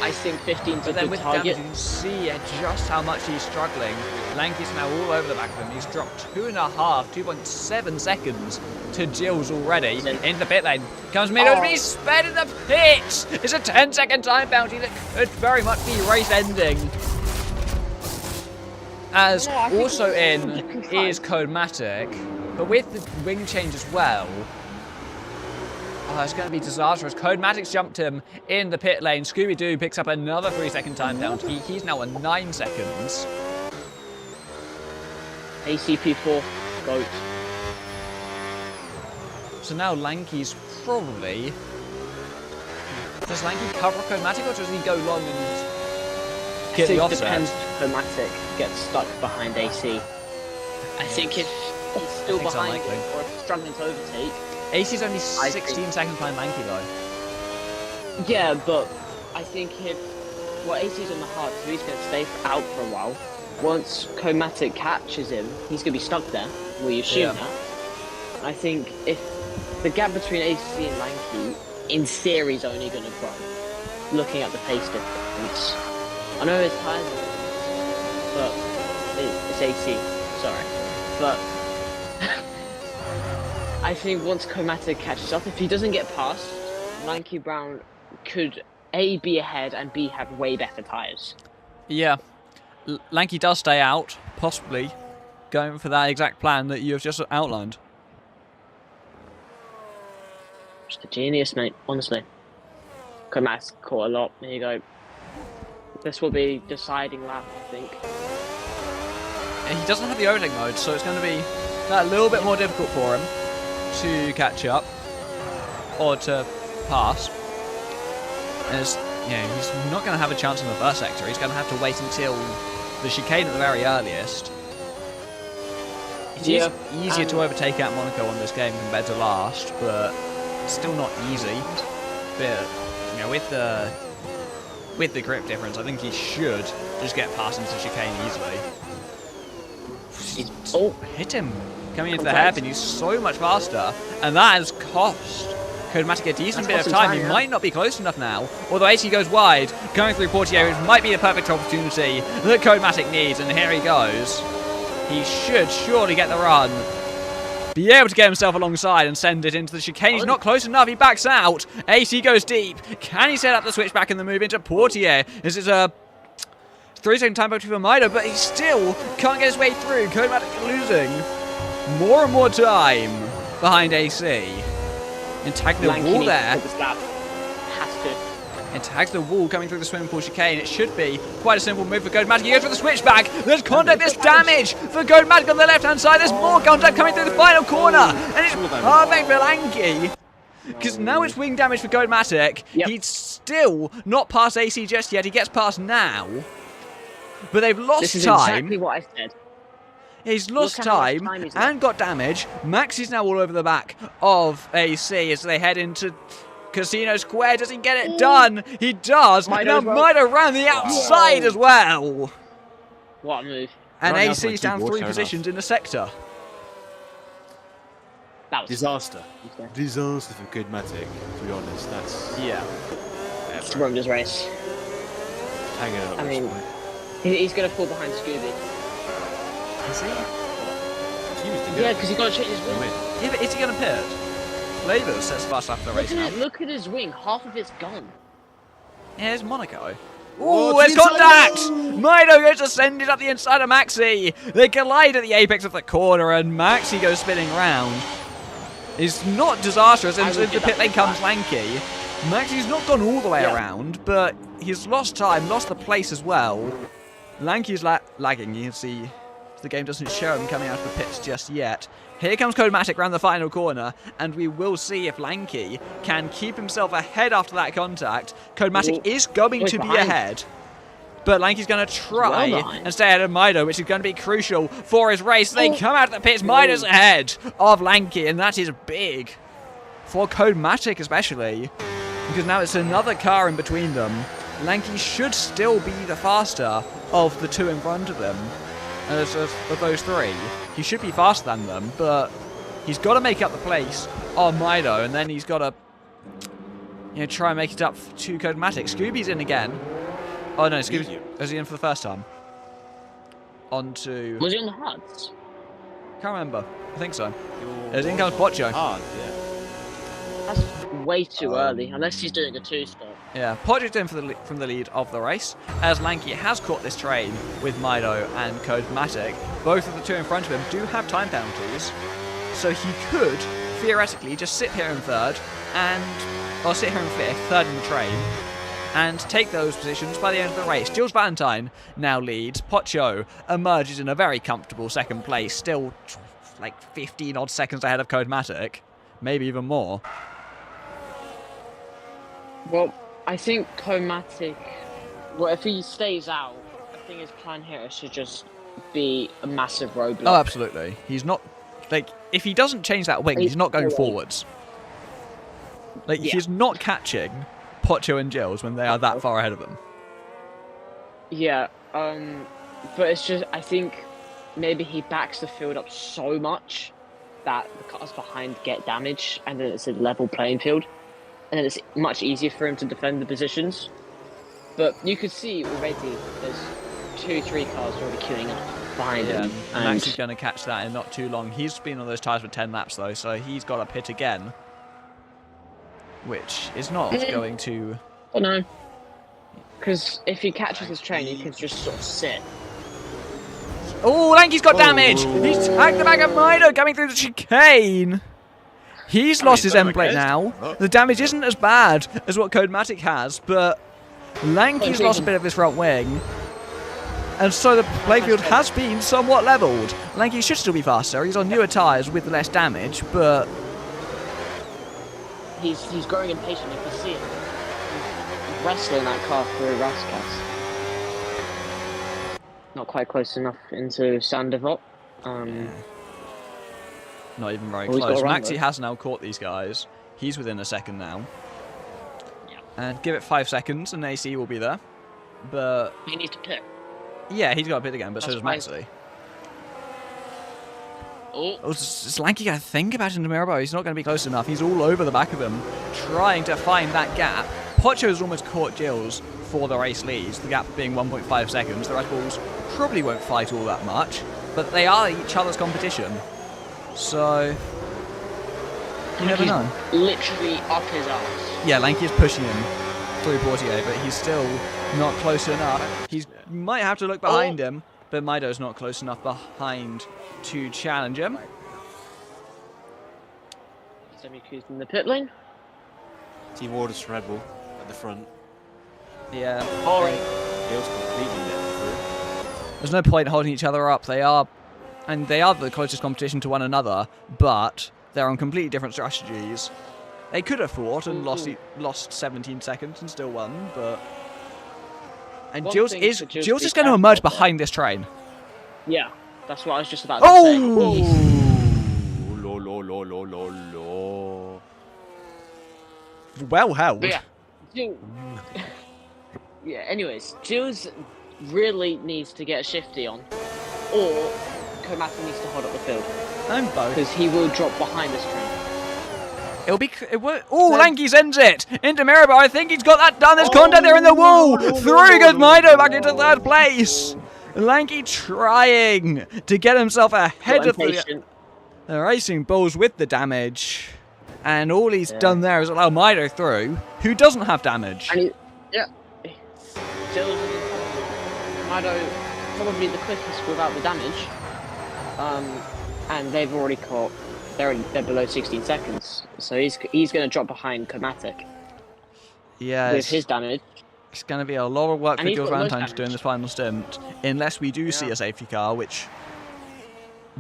and extend to 15. I think 15's a But then good with target. damage, you can see just how much he's struggling. Lanky's now all over the back of him. He's dropped 2.7 seconds to Gilles already. Into the pit lane. Comes Mido, Oh. he's sped in the pits! It's a 10-second time bounty that could very much be race ending. As Yeah, I think also it's in 55. is Codematic, but with the wing change as well. Oh, it's going to be disastrous. Codematic's jumped him in the pit lane. Scooby-Doo picks up another 3-second time penalty. He's now on 9 seconds. ACP4, GOAT. So now Lanky's probably... Does Lanky cover Codematic or does he go long and I get think the it offset? depends if Chromatic gets stuck behind AC. I think if he's still think it's behind unlikely. him, or if he's struggling to overtake, AC's only I 16 think- seconds behind Lanky though. yeah, but I think if AC's on the hard, so he's going to stay out for a while. Once Chromatic catches him, he's going to be stuck there. We assume Yeah. that. I think if the gap between AC and Lanky, in theory, is only going to grow. Looking at the pace difference, I know his tires are, but it's AC. Sorry, but I think once Chromatic catches up, if he doesn't get past, Lanky Brown could A, be ahead, and B, have way better tyres. Yeah. Lanky does stay out, possibly going for that exact plan that you have just outlined. Just a genius, mate, honestly. Chromatic caught a lot. There you go. This will be deciding lap, I think. And he doesn't have the overtake mode, so it's going to be a little bit more difficult for him to catch up or to pass. As he's not going to have a chance in the first sector. He's going to have to wait until the chicane at the very earliest. It is easier to overtake at Monaco on this game compared to last, but still not easy. But you know, with the grip difference, I think he should just get past into chicane easily. Oh, Hit him coming into the hairpin. He's so much faster, and that has cost Codematic a decent bit of time. He might not be close enough now. Although AC goes wide, going through Portier, which might be the perfect opportunity that Codematic needs, and here he goes. He should surely get the run. Be able to get himself alongside and send it into the chicane. He's not close enough. He backs out. AC goes deep. Can he set up the switchback and the move into Portier? This is a 3-second time back to Mido, but he still can't get his way through. Codematic losing more and more time behind AC. And tag the wall there. And tags the wall coming through the swimming pool chicane. It should be quite a simple move for Codematic. He goes for the switchback. There's contact. There's damage for Codematic on the left-hand side. There's more contact coming through the final corner. And it's perfect for Lanky. Because now it's wing damage for Codematic. He's still not past AC just yet. He gets past now. But they've lost this is time. Exactly what I said. He's lost time and got damage. Max is now all over the back of AC as they head into Casino Square. Does he get it done? He does. Now Mido around the outside as well. What a move. And AC's down 3 positions in the sector. That was disaster. Disaster for Codematic, to be honest. That's... Yeah. It's ruined his race. Hang on. I mean, he's going to fall behind Scooby. Is he? Yeah, because he's got to change his wing. Yeah, but is he going to pit? Labor sets fast after the race now. Look at his wing. Half of it's gone. Yeah, it's Monaco. Ooh, there's contact! Mido gets ascended up the inside of Maxi. They collide at the apex of the corner, and Maxi goes spinning round. It's not disastrous until the pit lane comes Lanky. Maxi's not gone all the way around, but he's lost time, lost the place as well. Lanky's lagging. You can see the game doesn't show him coming out of the pits just yet. Here comes Codematic around the final corner, and we will see if Lanky can keep himself ahead after that contact. Codematic is going to be ahead, but Lanky's going to try and stay ahead of Mido, which is going to be crucial for his race. They come out of the pits. Mido's ahead of Lanky, and that is big for Codematic especially, because now it's another car in between them. Lanky should still be the faster of the two in front of them. Of those 3, he should be faster than them, but he's got to make up the place on Mido, and then he's got to try and make it up to Codematic. Scooby's in again. Oh no, Scooby was he in for the first time? On to... Was he on the hards? Can't remember. I think so. As in comes Pocho. That's way too early, unless he's doing a 2-stop. Yeah, Pocho's in from the lead of the race, as Lanky has caught this train with Mido and Codematic. Both of the 2 in front of him do have time penalties, so he could theoretically just sit here in 3rd or sit here in 5th, 3rd in the train, and take those positions by the end of the race. Jules Valentine now leads. Pocho emerges in a very comfortable 2nd place, still like 15 odd seconds ahead of Codematic, maybe even more. Well, I think Codematic, well, if he stays out, I think his plan here is to just be a massive roadblock. Oh, absolutely. He's not, like, if he doesn't change that wing, he's not going forwards. Like, he's not catching Pocho and Gilles when they are that far ahead of him. Yeah, but it's just, I think maybe he backs the field up so much that the cars behind get damage, and then it's a level playing field. And then it's much easier for him to defend the positions. But you could see already there's 2-3 cars already queuing up behind him. And Max is going to catch that in not too long. He's been on those tyres for 10 laps though, so he's got to pit again. Which is not going to... Oh no. Because if he catches his train, he can just sort of sit. Oh, Lanky's got damage! He's tagged the back of Mido coming through the chicane! He's lost his end plate now. The damage isn't as bad as what Codematic has, but Lanky's lost a bit of his front wing. And so the playfield has been somewhat levelled. Lanky should still be faster. He's on newer tyres with less damage, but... He's growing impatient, you can see it. He's wrestling that car through Raskas. Not quite close enough into Sandoval. Not even very close. Maxi has now caught these guys. He's within a second now. Yeah. And give it 5 seconds and AC will be there. But He needs to pit. yeah, he's got a pit again, but so does That's Maxi. Oh, Oh, is Lanky going to think about Mirabo? He's not going to be close enough. He's all over the back of him, trying to find that gap. Pocho's almost caught Gilles for the race leads, the gap being 1.5 seconds. The Red Bulls probably won't fight all that much, but they are each other's competition. So, you never know. literally up his ass. Yeah, Lanky is pushing him through Portier, but he's still not close enough. He might have to look behind him, but Mido's not close enough behind to challenge him. Semi-Q's in the pit lane. Team orders from Red Bull at the front. Yeah. Boring. Feels completely getting through. There's no point holding each other up. They are the closest competition to one another, but they're on completely different strategies. They could have fought and lost 17 seconds and still won, but... And Gilles is going to emerge behind this train. Yeah, that's what I was just about to say. Oh! Lo. Well held. But yeah. Yeah, anyways, Gilles really needs to get a shifty on, or Komata needs to hold up the field. And both. Because he will drop behind this train. Oh, Lanky sends it into Mirabo. I think he's got that done. There's contact there in the wall. Through goes Mido back into third place. Lanky trying to get himself ahead of the Racing Bulls with the damage. And all he's done there is allow Mido through, who doesn't have damage. And Gilles Mido probably the quickest without the damage. And they've already caught. They're below 16 seconds, so he's going to drop behind Komatic. Yeah, with his damage. It's going to be a lot of work for Gilles Valentine to do in this final stint, unless we do see a safety car, which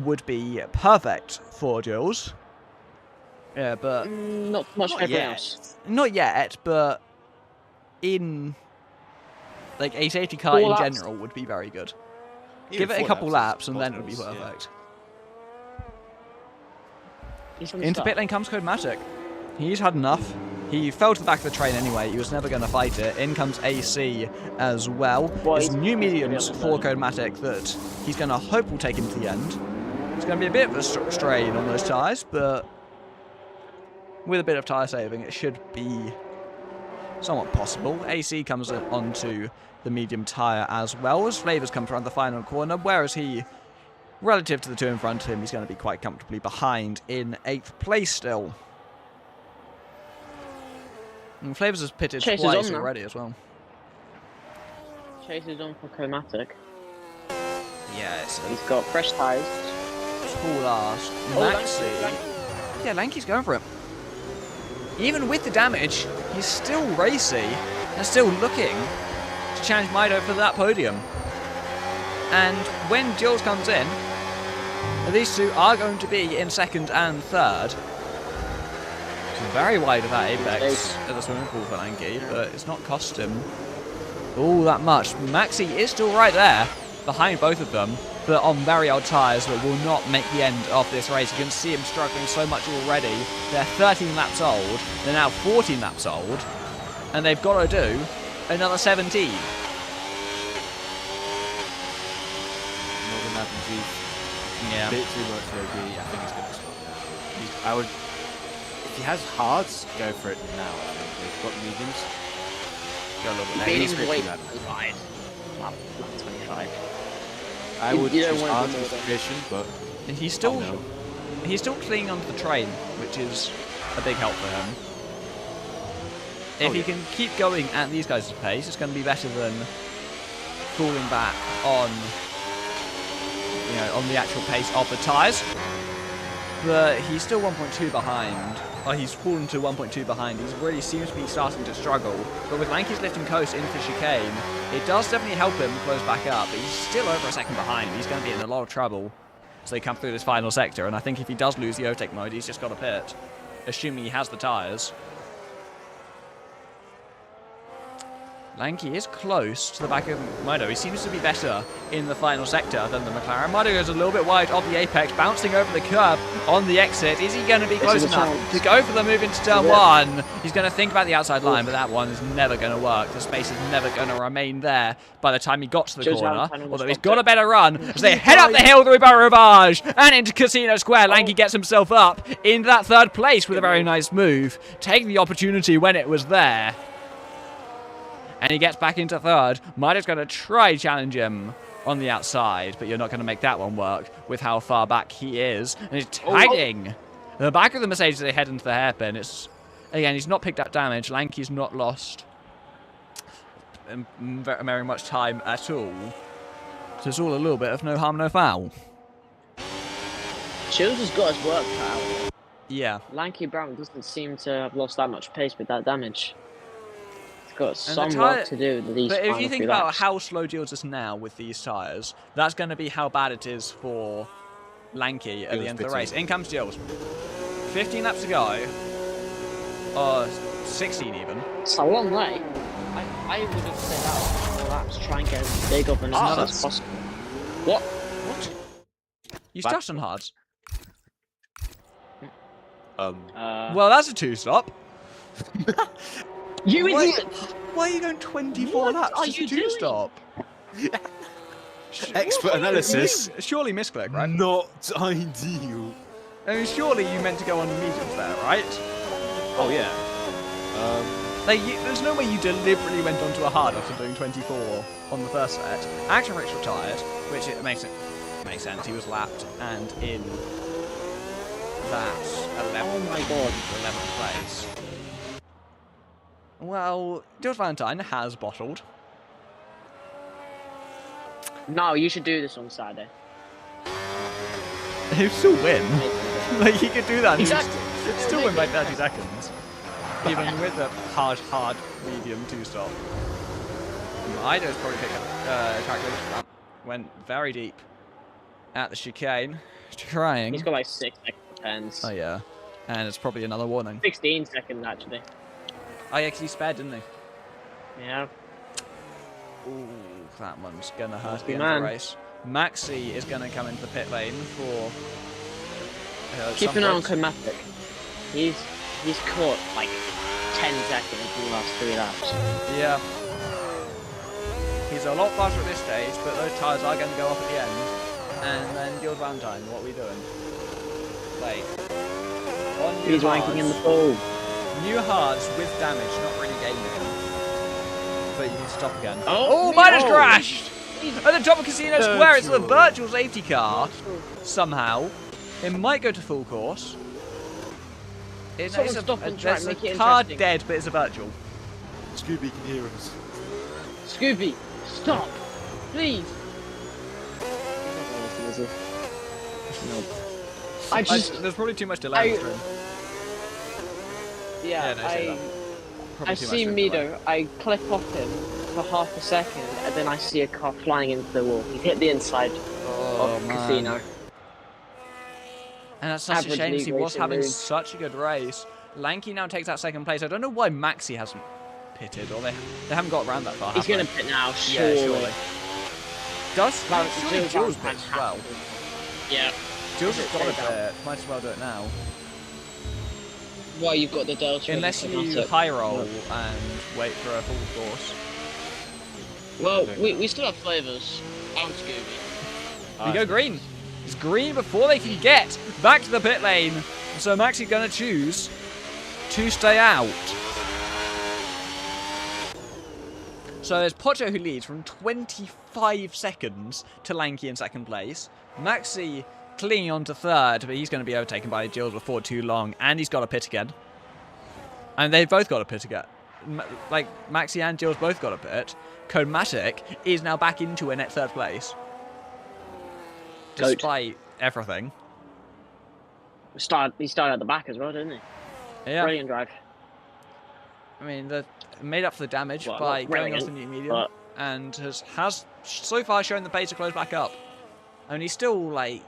would be perfect for Gilles. Yeah, but not much for everyone else. Not yet, but in like a safety car in general would be very good. Give it a couple laps, and then it would be perfect. Into pit lane comes Codematic. He's had enough. He fell to the back of the train anyway. He was never going to fight it. In comes AC as well. There's new mediums for Codematic that he's going to hope will take him to the end. It's going to be a bit of a strain on those tyres, but with a bit of tyre saving, it should be somewhat possible. AC comes onto the medium tyre as well as Flavors comes around the final corner, whereas he, relative to the two in front of him, he's going to be quite comfortably behind in 8th place still. And Flavors has pitted twice already as well. Chase is on for Komatic. Yes. He's got fresh tyres. Tall ass. Maxi. Yeah, Lanky's going for it. Even with the damage, he's still racy and still looking to challenge Mido for that podium. And when Gilles comes in, these two are going to be in 2nd and 3rd. It's very wide of that apex at the swimming pool for Lanky, but it's not cost him all that much. Maxi is still right there behind both of them, but on very old tyres that will not make the end of this race. You can see him struggling so much already. They're 13 laps old, they're now 14 laps old, and they've got to do another 17. Yeah. A bit too much OB. I think he's going to stop now. If he has hards, go for it now. I think they've got mediums. Go a little bit later. He's way wide. Lap 25. I would choose hards as tradition, but he's still clinging onto the train, which is a big help for him. If he can keep going at these guys' pace, it's going to be better than falling back on, on the actual pace of the tyres. But he's still 1.2 behind. Oh, he's fallen to 1.2 behind. He really seems to be starting to struggle. But with Lanky's lift and coast into chicane, it does definitely help him close back up. But he's still over a second behind. He's going to be in a lot of trouble as they come through this final sector. And I think if he does lose the overtake mode, he's just got to pit, assuming he has the tyres. Lanky is close to the back of Modo. He seems to be better in the final sector than the McLaren. Modo goes a little bit wide of the apex, bouncing over the curb on the exit. Is he going to be close enough to go for the move into turn one? He's going to think about the outside line, but that one is never going to work. The space is never going to remain there by the time he got to the corner. Although he's got a better run as they head up the hill through Barrage and into Casino Square. Lanky gets himself up into that third place with a very nice move, taking the opportunity when it was there. And he gets back into third. Midas going to try challenge him on the outside, but you're not going to make that one work with how far back he is. And he's tagging the back of the Mercedes as they head into the hairpin. Again, he's not picked up damage. Lanky's not lost very much time at all. So it's all a little bit of no harm, no foul. Chills has got his work cut out. Yeah. Lanky Brown doesn't seem to have lost that much pace with that damage. Got some work to do with these. But if you think laps. about how slow Gilles is now with these tyres, that's going to be how bad it is for Lanky at the end of the race. In comes Gilles. 15 laps to go. Or 16 even. It's a long way. I would have said that 4 laps, try and get as big of an as possible. What? You stashed on hards. Well, that's a 2-stop. You idiot! Why are you going 24 laps? Are Just you a 2-stop. Expert analysis. Surely misclick, right? Not ideal. I mean, surely you meant to go on mediums there, right? Oh yeah. There's no way you deliberately went onto a hard after doing 24 on the first set. Action Rick's retired, which it makes sense. He was lapped and in that 11th place. Well, George Valentine has bottled. No, you should do this on Saturday. He'll still win. Like, he could do that. Exactly. He'd still win by 30 seconds. Even with a hard, medium 2-stop. Ido's probably picked up track lead for that. Went very deep at the chicane. Trying. He's got like 6 seconds. Oh, yeah. And it's probably another warning. 16 seconds, actually. Oh, yeah, because he spared, didn't he? Yeah. Ooh, that one's going to hurt the end of the race. Maxi is going to come into the pit lane for... Keep an eye on Komatic. He's caught like 10 seconds in the last 3 laps. Yeah. He's a lot faster at this stage, but those tyres are going to go off at the end. And then George Valentine, what are we doing? Like, he's ranking in the pool. New hards with damage, not really gaining. But you can stop again. Oh, Midas crashed! At the top of Casino Square, it's a virtual safety car. Somehow. It might go to full course. It's a car dead, but it's a virtual. Scooby can hear us. Scooby, stop! Please! No. There's probably too much delay on the stream. Yeah, I see Mido, I click off him for half a second, and then I see a car flying into the wall. He hit the inside of Casino. And that's such a shame because he was having such a good race. Lanky now takes that second place. I don't know why Maxi hasn't pitted, or they haven't got around that far. He's going to pit now, surely. Yeah, surely. Surely Jules pits as well. Yeah. Jules has got a bit. Might as well do it now. Well, you've got the Delta. Unless you high roll and wait for a full course. Well, we still have flavours. And Scooby. You go green. It's green before they can get back to the pit lane. So Maxi's going to choose to stay out. So there's Pocho who leads from 25 seconds to Lanky in second place. Maxi clinging on to third, but he's going to be overtaken by Gilles before too long. And he's got a pit again. And they've both got a pit again. Like, Maxi and Gilles both got a pit. Codematic is now back into it at third place. Despite everything. He started at the back as well, didn't he? Yeah. Brilliant drive. I mean, they made up for the damage by going off the new medium. And has so far shown the pace to close back up. I mean, he's still like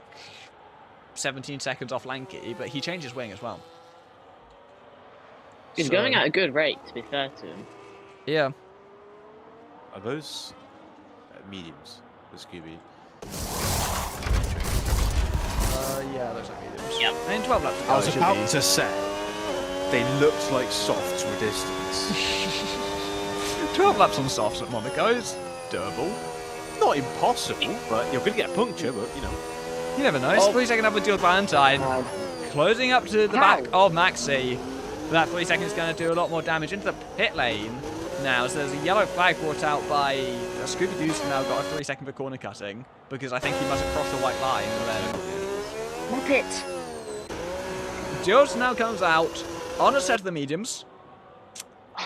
17 seconds off Lanky, but he changed his wing as well. He's going at a good rate, to be fair to him. Yeah. Are those mediums for Scooby? Yeah, looks like mediums. Yep. And 12 laps to go. I was it should about be. to say they looked like softs from a distance. 12 laps on softs at Monaco is doable. Not impossible, but you're going to get a puncture. But you know, You never know. It's 3 second up with George Valentine. Closing up to the back of Maxi. That 3 seconds is going to do a lot more damage into the pit lane now. So there's a yellow flag brought out by Scooby-Doo's now got a 3 second for corner cutting because I think he must have crossed the white line and then Muppet. George now comes out on a set of the mediums.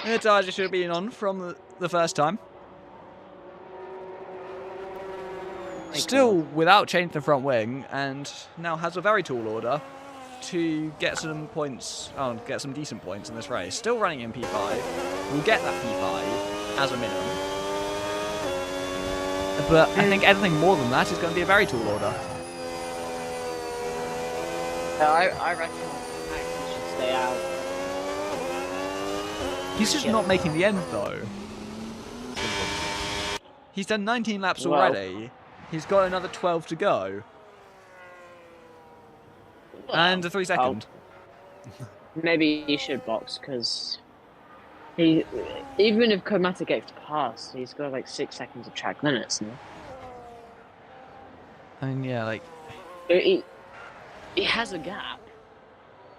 The tires should have been on from the first time. Still without changing the front wing, and now has a very tall order to get some points, get some decent points in this race. Still running in P5. We'll get that P5 as a minimum. But I think anything more than that is going to be a very tall order. I reckon Max should stay out. He's just not making the end though. He's done 19 laps Well. already. He's got another 12 to go. And a 3 second. Maybe he should box because he, even if Komata gets past, he's got like 6 seconds of track limits now. I mean, yeah, like He has a gap,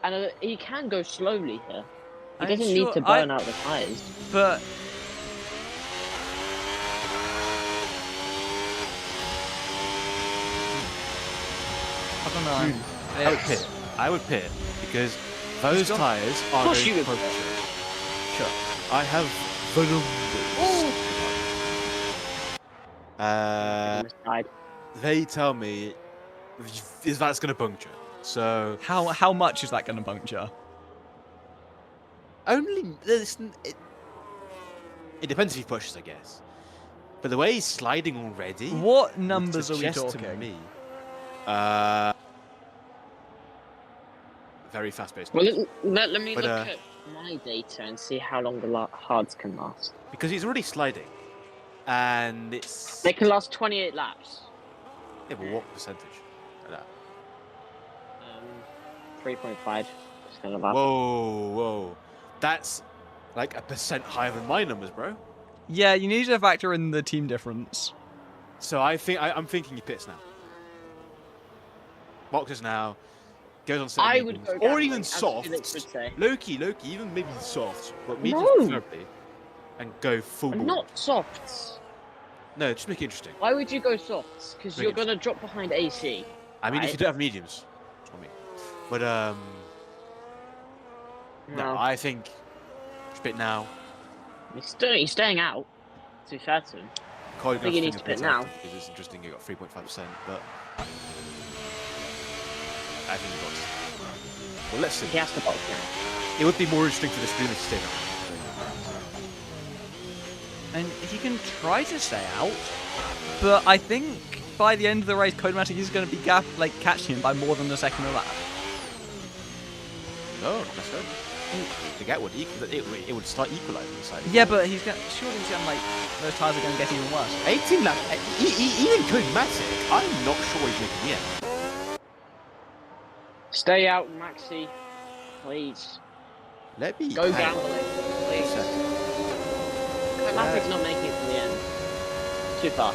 and he can go slowly here. He I'm doesn't sure- need to burn out the tires. but I don't know. I would pit. I would pit because those got- tyres are course going you to would puncture. Sure. I have the numbers. Side. They tell me that's going to puncture. So How much is that going to puncture? only it depends if he pushes, I guess. But the way he's sliding already, What would numbers are we suggest to talking? me, very fast-paced. Well, let me But, look at my data and see how long the hards can last. Because he's already sliding, and it's They can last 28 laps. yeah, but what percentage? Like that? 3.5% of that. Whoa, that's like 1% higher than my numbers, bro. Yeah, you need to factor in the team difference. So I'm thinking he pits now. Boxes now. Goes on I seven would mediums, go or down, even like, as Felix would soft. say. Loki, even maybe soft, but mediums No. preferably, and go full ball. Not softs. No, just make it interesting. Why would you go softs? Because Make you're it going to drop behind AC. I mean, if Right. you don't have mediums, that's what I mean. But no, I think just pit now. He's staying out, to be fair to him. Cody think he needs to pit now. because it's interesting. He got 3.5%, but I think he got. Well, let's see. He has to box now. It would be more interesting for the stream if he stayed out. And he can try to stay out, but I think by the end of the race, Codematic is going to be catching him by more than a second a lap. No, that's good. The gap would it would start equalising slightly. Yeah, but surely he's going to those tires are going to get even worse. 18 lap. Even Codematic, I'm not sure he's making the end. Stay out, Maxi. Please. Let me Go hang down on the lane, a please. second. Matic's not making it to the end. Too far.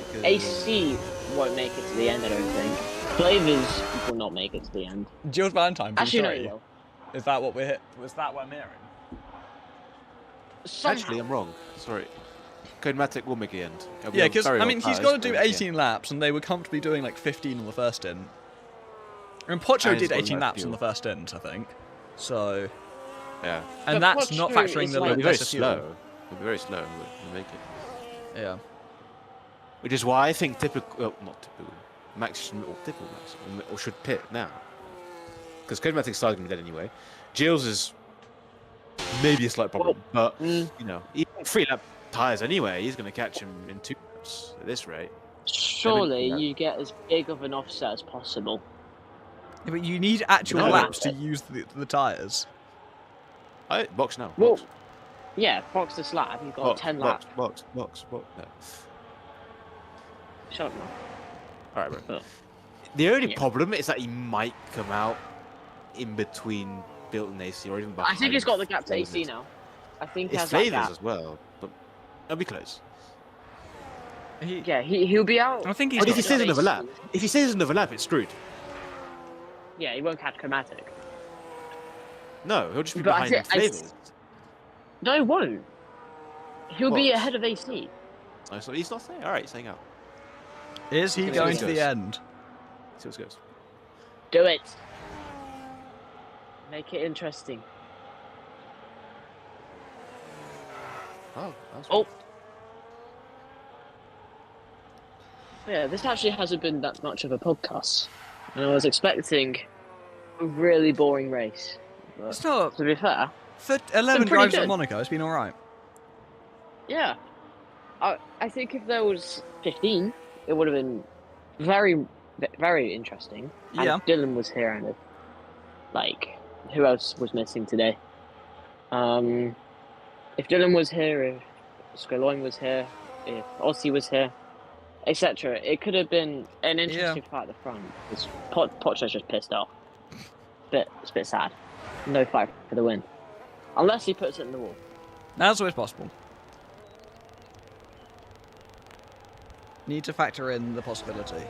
Because AC won't make it to the end, I don't think. Flavors will not make it to the end. George Valentine, Actually, no, P3. he will. Is that what was that what I'm hearing? Actually, I'm wrong. Sorry. Codematic will make the end. It'll be Yeah, a because very I mean, odd he's tires, got to do but, yeah. 18 laps, and they were comfortably doing like 15 on the first stint. And Pocho And he's did got 18 enough laps on fuel. the first stint, I think. So, Yeah. and But that's not Pocho factoring is the like- It'll be very lesser fuel. slow. It'll be very slow. We'll make it. Yeah. Which is why I think typical, well, not typical, Max should, or typical Max, or should pit now. Because Codematic's side is going to be dead anyway. Gilles is maybe a slight problem, but, you know, even 3 lap tyres anyway, he's going to catch him in 2 laps at this rate. Surely Yeah. you get as big of an offset as possible. Yeah, but you need actual No. laps to use the tyres. Box now. Well, Box. Yeah, box the slab. You've got 10 laps. Box. No. Shut up, man. All right, bro. But, The only Yeah. problem is that he might come out in between Built and AC, or even behind. I think he's got the gap to AC Flavors. now. I think he It's has that flavors gap. as well, but it'll be close. Yeah, he'll be out. I think he's. But if he got- stays another lap, it's screwed. Yeah, he won't catch Chromatic. No, he'll just be But I behind thi- I flavors. No, he won't. He'll be What? ahead of AC. Oh, so he's not staying. All right, he's staying out. Is he See going what to the goes. end? See what goes. Do it. Make it interesting. Oh, that's Oh. Yeah, this actually hasn't been that much of a podcast. And I was expecting a really boring race. But It's not. to be fair, For 11 pretty drives at good. Monaco, it's been all right. yeah. I think if there was 15, it would have been very, very interesting. And Yeah. if Dylan was here and who else was missing today? If Dylan was here, if Scologne was here, if Ossie was here, etc., it could have been an interesting fight at the front. Because Potter's just pissed off. It's a bit sad. No fight for the win. Unless he puts it in the wall. That's always possible. Need to factor in the possibility.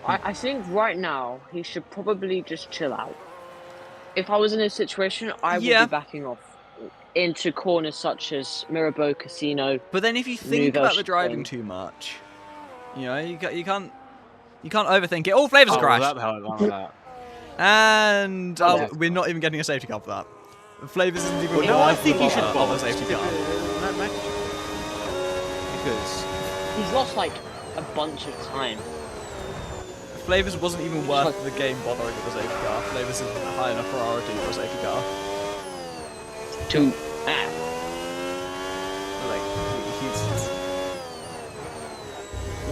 I think right now he should probably just chill out. If I was in his situation, I would Yeah. be backing off into corners such as Mirabeau Casino. But then if you think Nouvelle about the driving Champagne. too much, you can't overthink it. All flavors Oh, crash. that. And Yeah. we're not even getting a safety car for that. Flavors isn't even Well, no, I worth think the he should bother of a box safety car. Because He's lost like a bunch of time. Flavors wasn't even worth the game bothering with a safety car. Flavors isn't a high enough priority for a safety car. Like, he's...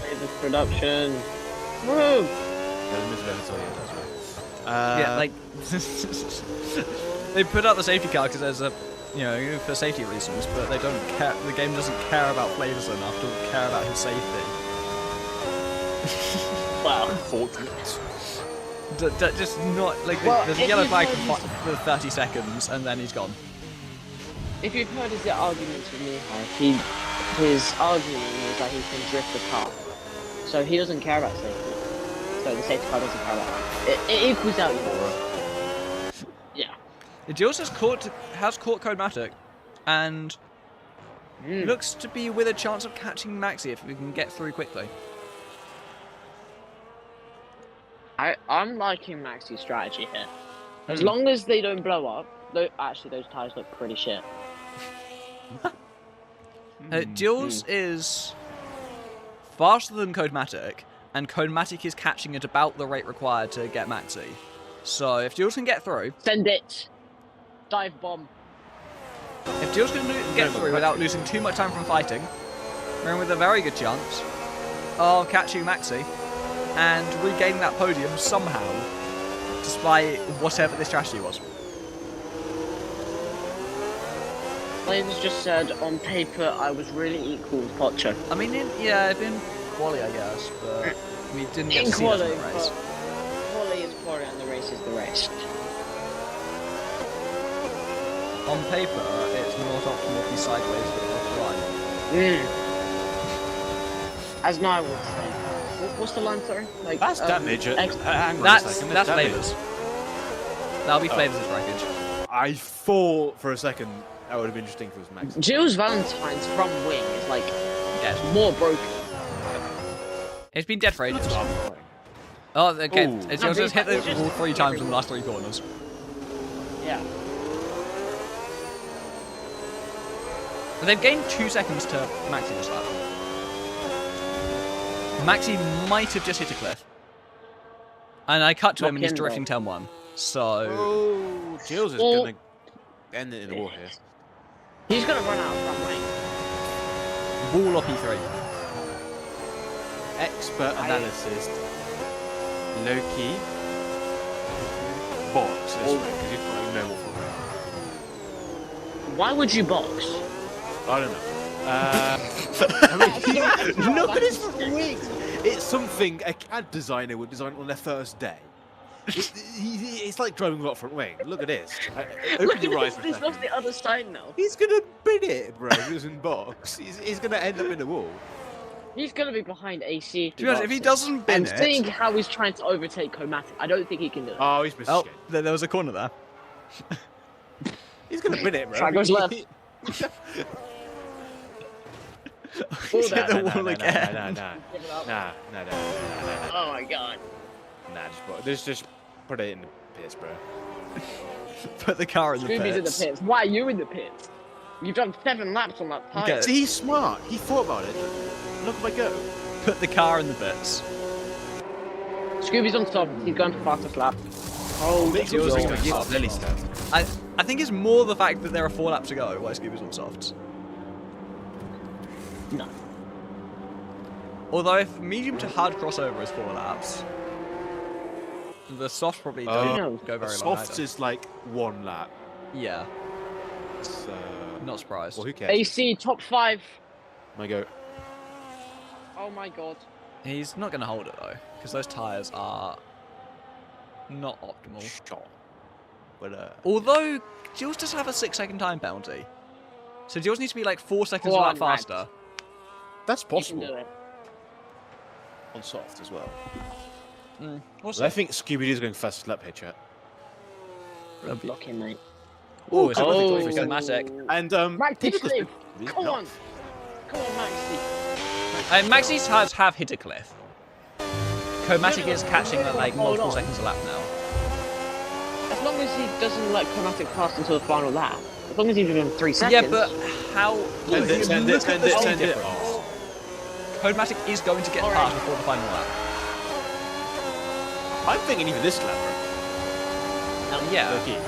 Flavors production. Woo! yeah, like... they put out the safety car because there's a... for safety reasons, but they don't care. The game doesn't care about Flavors enough to care about his safety. Well, Just not like Well, there's a if yellow you've flag heard for 30 seconds and then he's gone. if you've heard his arguments with Mihai, his argument is that he can drift the car. So he doesn't care about safety. So the safety car doesn't care about that. It equals out. Yeah. Jules has caught Codematic and looks to be with a chance of catching Maxi if we can get through quickly. I'm liking Maxi's strategy here. As long as they don't blow up, though actually those tyres look pretty shit. Jules is faster than Codematic, and Codematic is catching at about the rate required to get Maxi. So if Jules can get through, Send it! Dive bomb. if Jules can get through without losing too much time from fighting, we're in with a very good chance of catching Maxi and regaining that podium somehow, despite whatever the strategy was. Flames just said, on paper, I was really equal with Pocho. I mean, in quali, I guess, but we didn't get In to see that quali, in the race. but quali is quali and the race is the race. On paper, it's not optimal to be sideways with the line. As Niall would say. What's the line, sorry? Like, That's damage. Hang on a That's second, there's damage. Flavors. That'll be Flavors' wreckage. I thought for a second that would have been interesting if it was Max. Jules Valentine's from wing is like Dead. more broken. It's been dead for ages. Oh, again, Ooh. it's No, just hit the it's just- wall 3 times in the last 3 corners. Yeah. But they've gained 2 seconds to Maxi this lap. Maxi might have just hit a cliff. And I cut to him and he's Lock in, drifting turn 1. So... Oh, Jules is Oh. going to end it in the wall here. He's gonna run out of front wing. Wall or P3. Expert analysis. Low key. Box this way, because you've got no more for it. Why would you box? I don't know. I mean, look at his wings. It's something a CAD designer would design on their first day. It's like driving without front wing. Look at this. Look Open your at eyes this. for a He's lost second. the other side now. He's gonna bin it, bro. If he was in box, he's gonna end up in the wall. He's gonna be behind AC. To be honest, if he doesn't bin And seeing it... how he's trying to overtake Komatic, I don't think he can do it. Oh, he's missed. Oh, there was a corner there. He's gonna bin it, bro. Track goes left. He's that. hit the wall again. Nah. Oh my god. Nah, just put it in the pits, bro. Put the car in the Scooby's in the pits. pits. Why are you in the pits? You've done 7 laps on that tire. Okay. See, he's smart. He thought about it. Look at my go. Put the car in the pits. Scooby's on top. He's going for fastest lap. Oh, Jules is gonna give up. Lily stuff. I think it's more the fact that there are 4 laps to go why Scooby's on softs. No. Although if medium to hard crossover is 4 laps, the softs probably don't go very long Softs either. is like 1 lap. Yeah, So, not surprised. well, who cares? AC top 5. My go. Oh my god. He's not going to hold it though, because those tyres are not optimal. Shot. But Although, Jules does have a 6-second time penalty. So Jules needs to be like 4 seconds Go a on, lap faster. that's You can possible do it. on soft as well. We'll I think Scooby-Doo's going fastest lap here, chat. Block him, mate. Oh, it's Oh. a dramatic. And Maxi Hiddicliff's Cliff. been- Come no. on. Come on, Maxi. Maxi's tires have hit a cliff. Comatic is catching at like Hold multiple on. seconds a lap now. As long as he doesn't let Komatic pass until the final lap. As long as he's within 3 seconds. Yeah, but how? Send it, send look it, at send the it, speed send it. difference. Comatic is going to get Alright. past before the final lap. I'm thinking even this lap, bro. Yeah. Okay.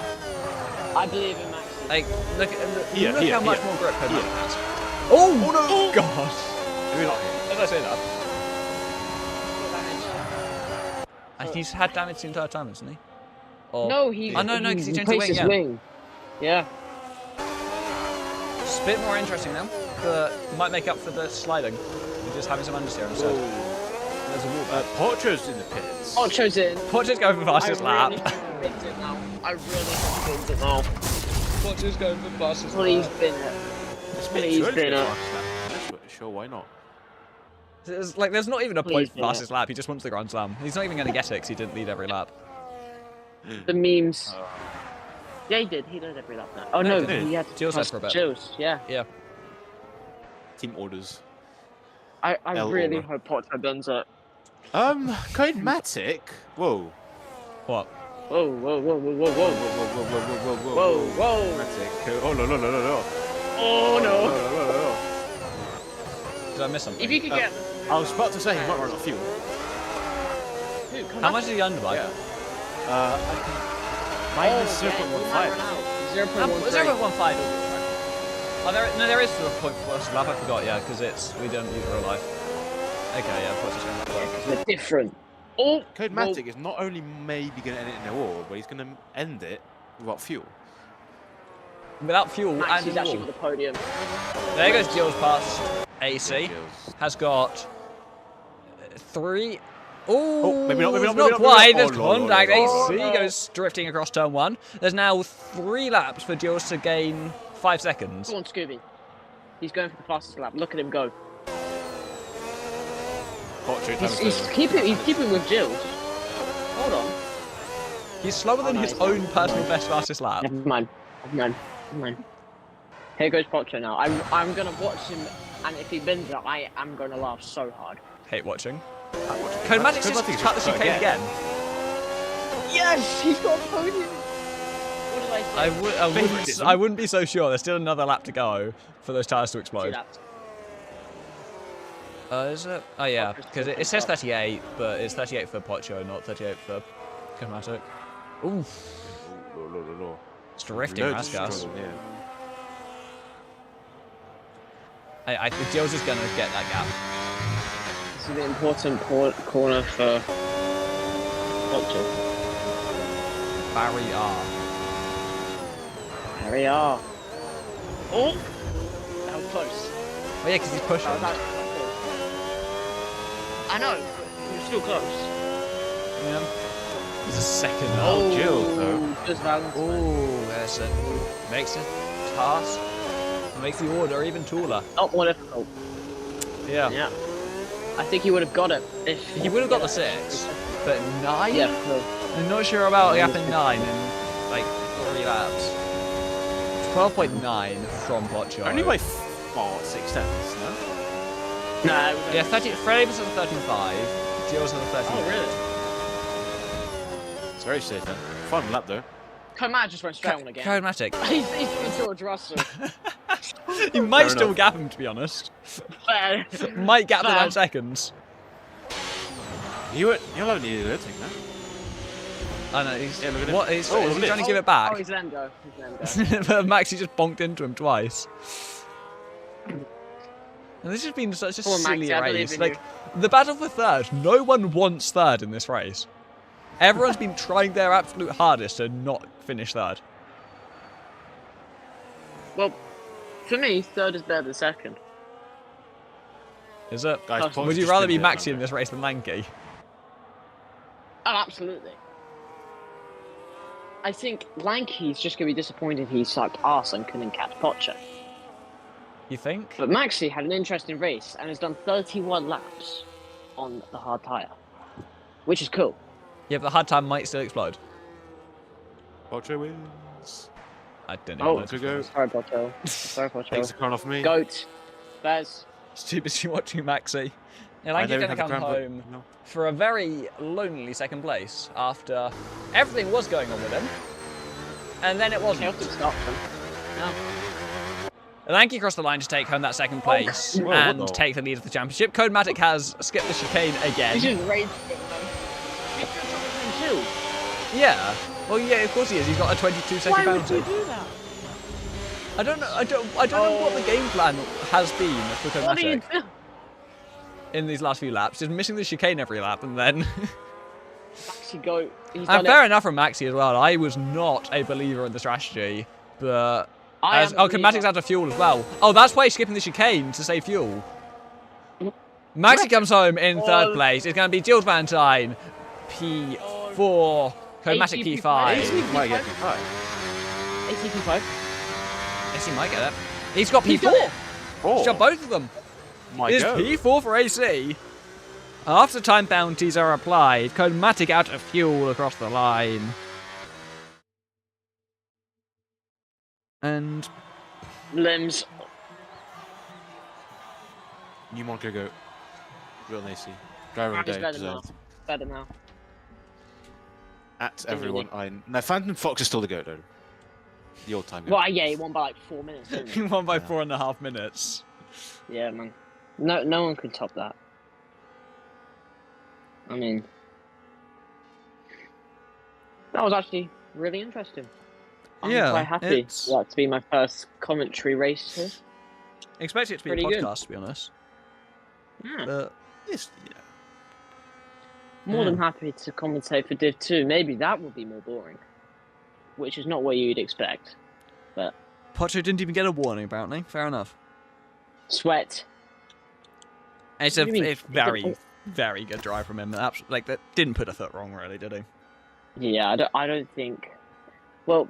I believe in Maxi. Like, look Here, look here, how much here. more grip Comatic Here. has. Oh, no! God! Maybe not here. Did I say that? And he's had damage the entire time, hasn't he? Or, No, he. Oh, no, 'cause he changed the replaced wing, his yeah. wing. Yeah. It's a bit more interesting now, but might make up for the sliding. You're just having some understeer instead. There's a wall back. Porcho's in the pits. Ocho's in. Porter's going for fastest lap. I really hope he wins it now. I really hope he wins it now. Porter's going for fastest Please bin it. It's Please early bin to it. fast lap. Sure, why not? There's not even a Please point for bin it. fastest lap. He just wants the Grand Slam. He's not even going to get it because he didn't lead every lap. The memes. Yeah, he did. He did every lap now. Oh no, he didn't. he had Jules had for a bit. Jules, yeah. Yeah. Team orders. I L really over. hope Potter wins it. Codematic. Whoa. What? Whoa, whoa, whoa, whoa, whoa, whoa. Whoa, whoa. Codematic. Oh no. Oh no. Did I miss something? If you could get. I was about to say he might run out of fuel. Dude, come How on. much is he underbike? Minus 0.15. 0.15. Oh, there is a point for fastest lap. I forgot. Yeah, because we don't use real life. Okay, yeah, Porter's going that way. They're different. Oh, Codematic is not only maybe going to end it in a wall, but he's going to end it without fuel. Without fuel Max and is in actually wall. got the podium. There goes Jules past AC. Jules. Has got 3. Oh, maybe not, maybe it's not, maybe not not. quite. Oh, There's no, no, no, contact. no, AC no. goes drifting across turn 1. There's now 3 laps for Jules to gain 5 seconds. Go on, Scooby. He's going for the fastest lap. Look at him go. He's keeping with Jules. Hold on. He's slower than no, his he's not. own personal best fastest lap. Never mind. Here goes Potter now. I'm gonna watch him, and if he wins it, I am gonna laugh so hard. Hate watching. Codematic's just cut the chicane again. Yes, he's got a podium. What did I say? I wouldn't be so sure. There's still another lap to go for those tyres to See explode. that? Is it? Oh yeah, because it says 38, but it's 38 for Pocho, not 38 for Comatic. Ooh, it's drifting Raskas. I think Jules is going to get that gap. This is the important corner for Potter. Barry R. There we are. Oh, that was close. Oh yeah, because he's pushing. That was actually quite close. I know, but he was still close. Yeah. There's a second. Oh, Jill, though. Just Valentine. Oh, there's a makes the task, makes the order even taller. Not more difficult. Yeah. Yeah. I think he would have got it if He would have got the 6, but 9. Yeah. No. I'm not sure about gapping 9 in like 3 laps. 12.9 from Pocho. Only by 6 tenths, no? No. It was Yeah, 30. Freddie was at 13.5. Gio's at 13. Oh really? It's very safe then. Fun lap though. Coman just went straight on again. Codematic. He's doing George Russell. He might Fair still enough. gap him, to be honest. Fair. Might gap the Fair. 9 seconds. You'll have needed it, think I know, he's, Yeah, look at him. what, he's, Oh, is look he at trying to this. give it back? Oh, he's Lendo. He's Lendo. But Maxi just bonked into him twice. And this has been such a Poor silly Maxi, I believe race. in Like, the battle for third, no one wants third in this race. Everyone's been trying their absolute hardest to not finish third. Well, for me, third is better than second. Is it? Guys, Oh, Would you rather be Maxi in this race than Lanky? Oh, absolutely. I think Lanky's just going to be disappointed he sucked arse and couldn't catch Pocho. You think? But Maxi had an interesting race and has done 31 laps on the hard tyre, which is cool. Yeah, but the hard time might still explode. Pocho wins. I don't Oh, know. to go. Sorry, Pocho. Sorry, Takes Pocho. the crown off me. Goat. Bez. It's too busy watching Maxi. And I Lanky's don't going to have come the crown, but- home no. for a very lonely second place after everything was going on with him. And then it wasn't. Chaotic start for him. No. Lanky crossed the line to take home that second place Whoa, and what the- take the lead of the championship. Codematic has skipped the chicane He's again. just rage quit, man. Too. Yeah. Well, yeah, of course he is. He's got a 22-second Why would penalty. you do that? I don't know. I don't know what the game plan has been for What do you Codematic do? in these last few laps. Just missing the chicane every lap, and then. Maxi goat. He's And done fair it. enough from Maxi as well. I was not a believer in the strategy, but I as, am a oh, Codematic's believer. out of fuel as well. Oh, that's why he's skipping the chicane to save fuel. Maxi comes home in third Oh. place. It's going to be Jill Valentine, P4, Codematic ACP5. P5. Might get P5. ACP5. Yes, he might get it. He's got He's P4. got it. Oh, He's got both of them. my It's go. P4 for AC. After time bounties are applied, Codematic out of fuel across the line. And Limbs. New Monaco go. Real Nacy. Driver of the He's day. better now. Deserved. Better now. At everyone. No, Phantom Fox is still the goat though. The old time. Well, yeah, he won by like 4 minutes, didn't he he? won by Yeah. 4.5 minutes. Yeah, man. No one can top that. I mean, that was actually really interesting. I'm Yeah, quite happy it's- for that to be my first commentary race here. Expect it to be Pretty a good. podcast, to be honest. Yeah. But Yes, yeah. More than happy to commentate for Div 2. Maybe that would be more boring, which is not what you'd expect. Pocho didn't even get a warning, apparently. Fair enough. Sweat. It's What do you mean? it's very, very good drive from him. Like, that didn't put a foot wrong, really, did he? Yeah, I don't think. Well,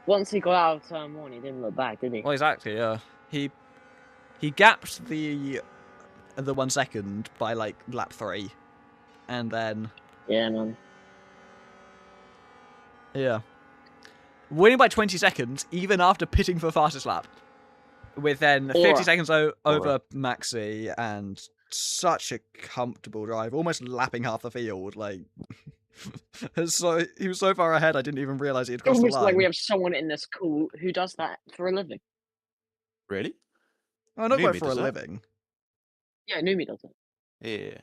once he got out of turn 1, he didn't look back, did he? Well, exactly, yeah. He gapped the 1 second by, like, lap 3. And then, Yeah, man. yeah. Winning by 20 seconds, even after pitting for fastest lap. With then 50 Aura. seconds over Maxi, and such a comfortable drive, almost lapping half the field. Like, he was so far ahead, I didn't even realize he had It's crossed the almost line. like we have someone in this call who does that for a living. Really? Oh, not Numi quite for a does that? living. Yeah, Numi does it. Yeah.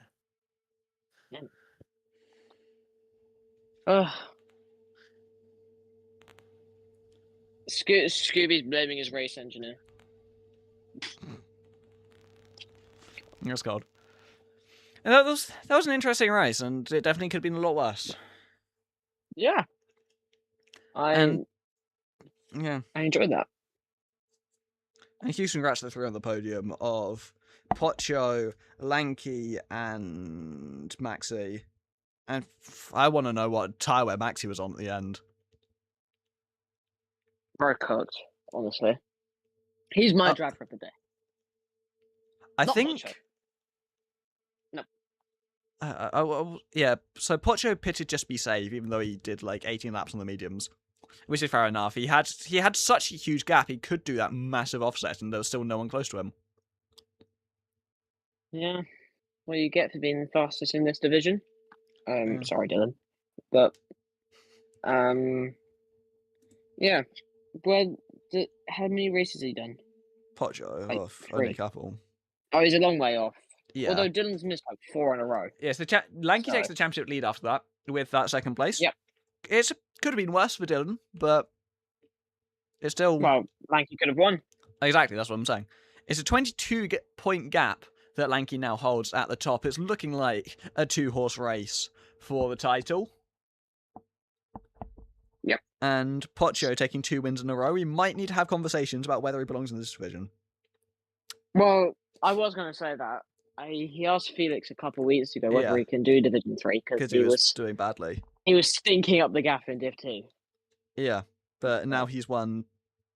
Ugh. Scooby's blaming his race engineer. It's cold. And that was an interesting race, and it definitely could have been a lot worse. Yeah. And- Yeah. I enjoyed that. And huge congrats to the three on the podium of Pocho, Lanky, and Maxi. And I want to know what tire wear Maxi was on at the end. Very cooked, honestly. He's my driver of the day. I Not think. Pocho. No. Yeah, so Pocho pitted just be safe, even though he did like 18 laps on the mediums, which is fair enough. He had such a huge gap, he could do that massive offset, and there was still no one close to him. Yeah. What you get for being the fastest in this division. Sorry, Dylan, but yeah. How many races has he done? Pocho, Like only a 3. couple. Oh, he's a long way off. Yeah. Although Dylan's missed like 4 in a row. Yes, Lanky takes the championship lead after that with that second place. Yep. It could have been worse for Dylan, but it's still. Well, Lanky could have won. Exactly, that's what I'm saying. It's a 22-point gap that Lanky now holds at the top. It's looking like a 2-horse race for the title. Yep. And Pocho taking 2 wins in a row. We might need to have conversations about whether he belongs in this division. Well, I was going to say that. He asked Felix a couple of weeks ago whether he can do Division 3 because he was doing badly. He was stinking up the gap in Div 2. Yeah, but now he's won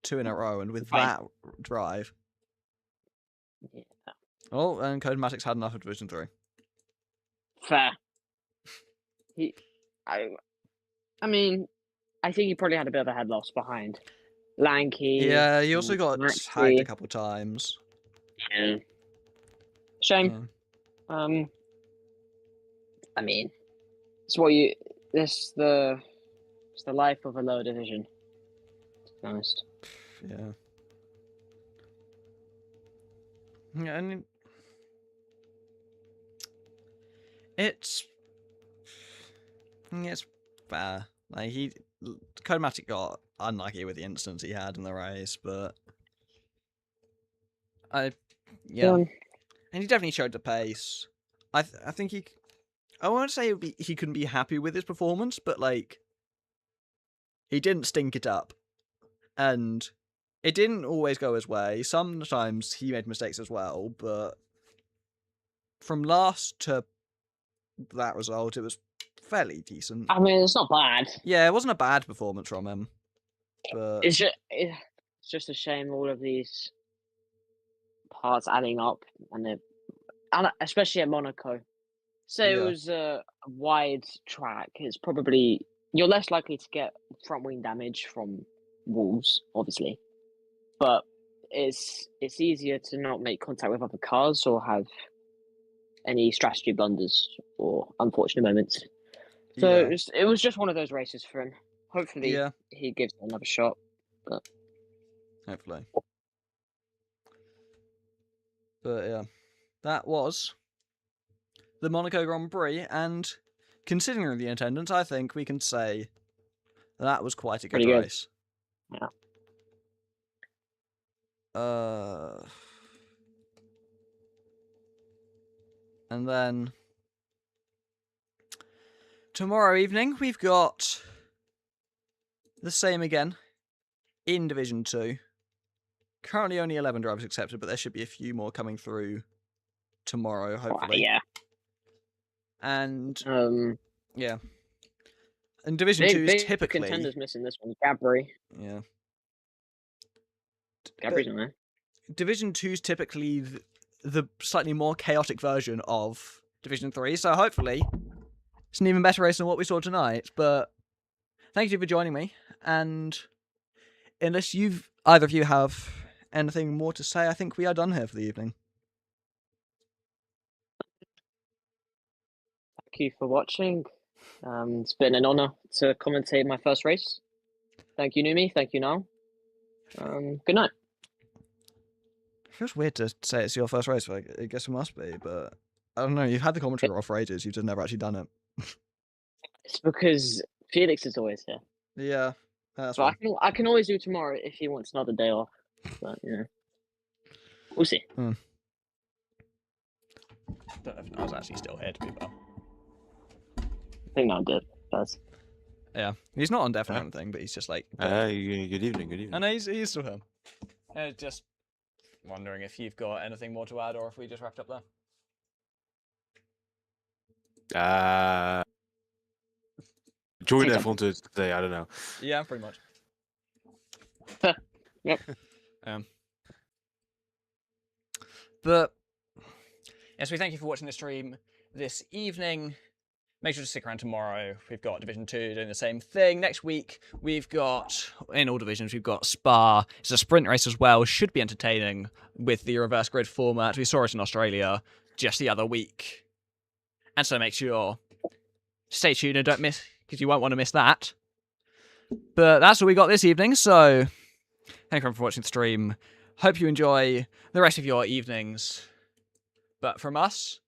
2 in a row, and with that drive. Yeah. Oh, and Codematics had enough of Division 3. Fair. I mean, I think he probably had a bit of a head loss behind Lanky. Yeah, he also got tagged a couple times. Yeah. Shame. Yeah. I mean, it's the life of a lower division, to be honest. Yeah. Yeah, I mean, it's fair. Like Codematic got unlucky with the instance he had in the race, but and he definitely showed the pace. I think I won't say he couldn't be happy with his performance, but like he didn't stink it up, and it didn't always go his way. Sometimes he made mistakes as well, but from last to that result, it was fairly decent. I mean, it's not bad. Yeah, it wasn't a bad performance from him, but it's just a shame all of these parts adding up, and especially at Monaco. So it was a wide track. It's probably you're less likely to get front wing damage from walls, obviously, but it's easier to not make contact with other cars or have any strategy blunders or unfortunate moments. So it was just one of those races for him. Hopefully, he gives it another shot. But hopefully, but yeah, that was the Monaco Grand Prix, and considering the attendance, I think we can say that was quite a good race. Yeah. And then tomorrow evening we've got the same again in Division 2. Currently only 11 drivers accepted, but there should be a few more coming through tomorrow, hopefully. Yeah. And yeah. And Division 2 is typically contenders missing this one. Gabri. Yeah. Gabri's on there. Division 2 is typically the slightly more chaotic version of Division 3, so hopefully it's an even better race than what we saw tonight. But thank you for joining me, and unless either of you have anything more to say, I think we are done here for the evening. Thank you for watching. It's been an honour to commentate my first race. Thank you, Numi. Thank you, Niall. Good night. It feels weird to say it's your first race, but I guess it must be. But I don't know. You've had the commentary off for ages. You've just never actually done it. It's because Felix is always here. Yeah, that's but I can always do tomorrow if he wants another day off. But we'll see. I don't know if I was actually still here, to be fair. I think I did. Does. Yeah, he's not on definite anything, but he's just like. Good evening. Good evening. I know he's still here. Just Wondering if you've got anything more to add, or if we just wrapped up there. Join F1 today, I don't know. Yeah, pretty much. Yep. But yes, we thank you for watching the stream this evening. Make sure to stick around tomorrow. We've got Division 2 doing the same thing. Next week, we've got, in all divisions, we've got Spa. It's a sprint race as well. Should be entertaining with the reverse grid format. We saw it in Australia just the other week. And so make sure, stay tuned and don't miss, because you won't want to miss that. But that's all we got this evening, so thank you for watching the stream. Hope you enjoy the rest of your evenings. But from us,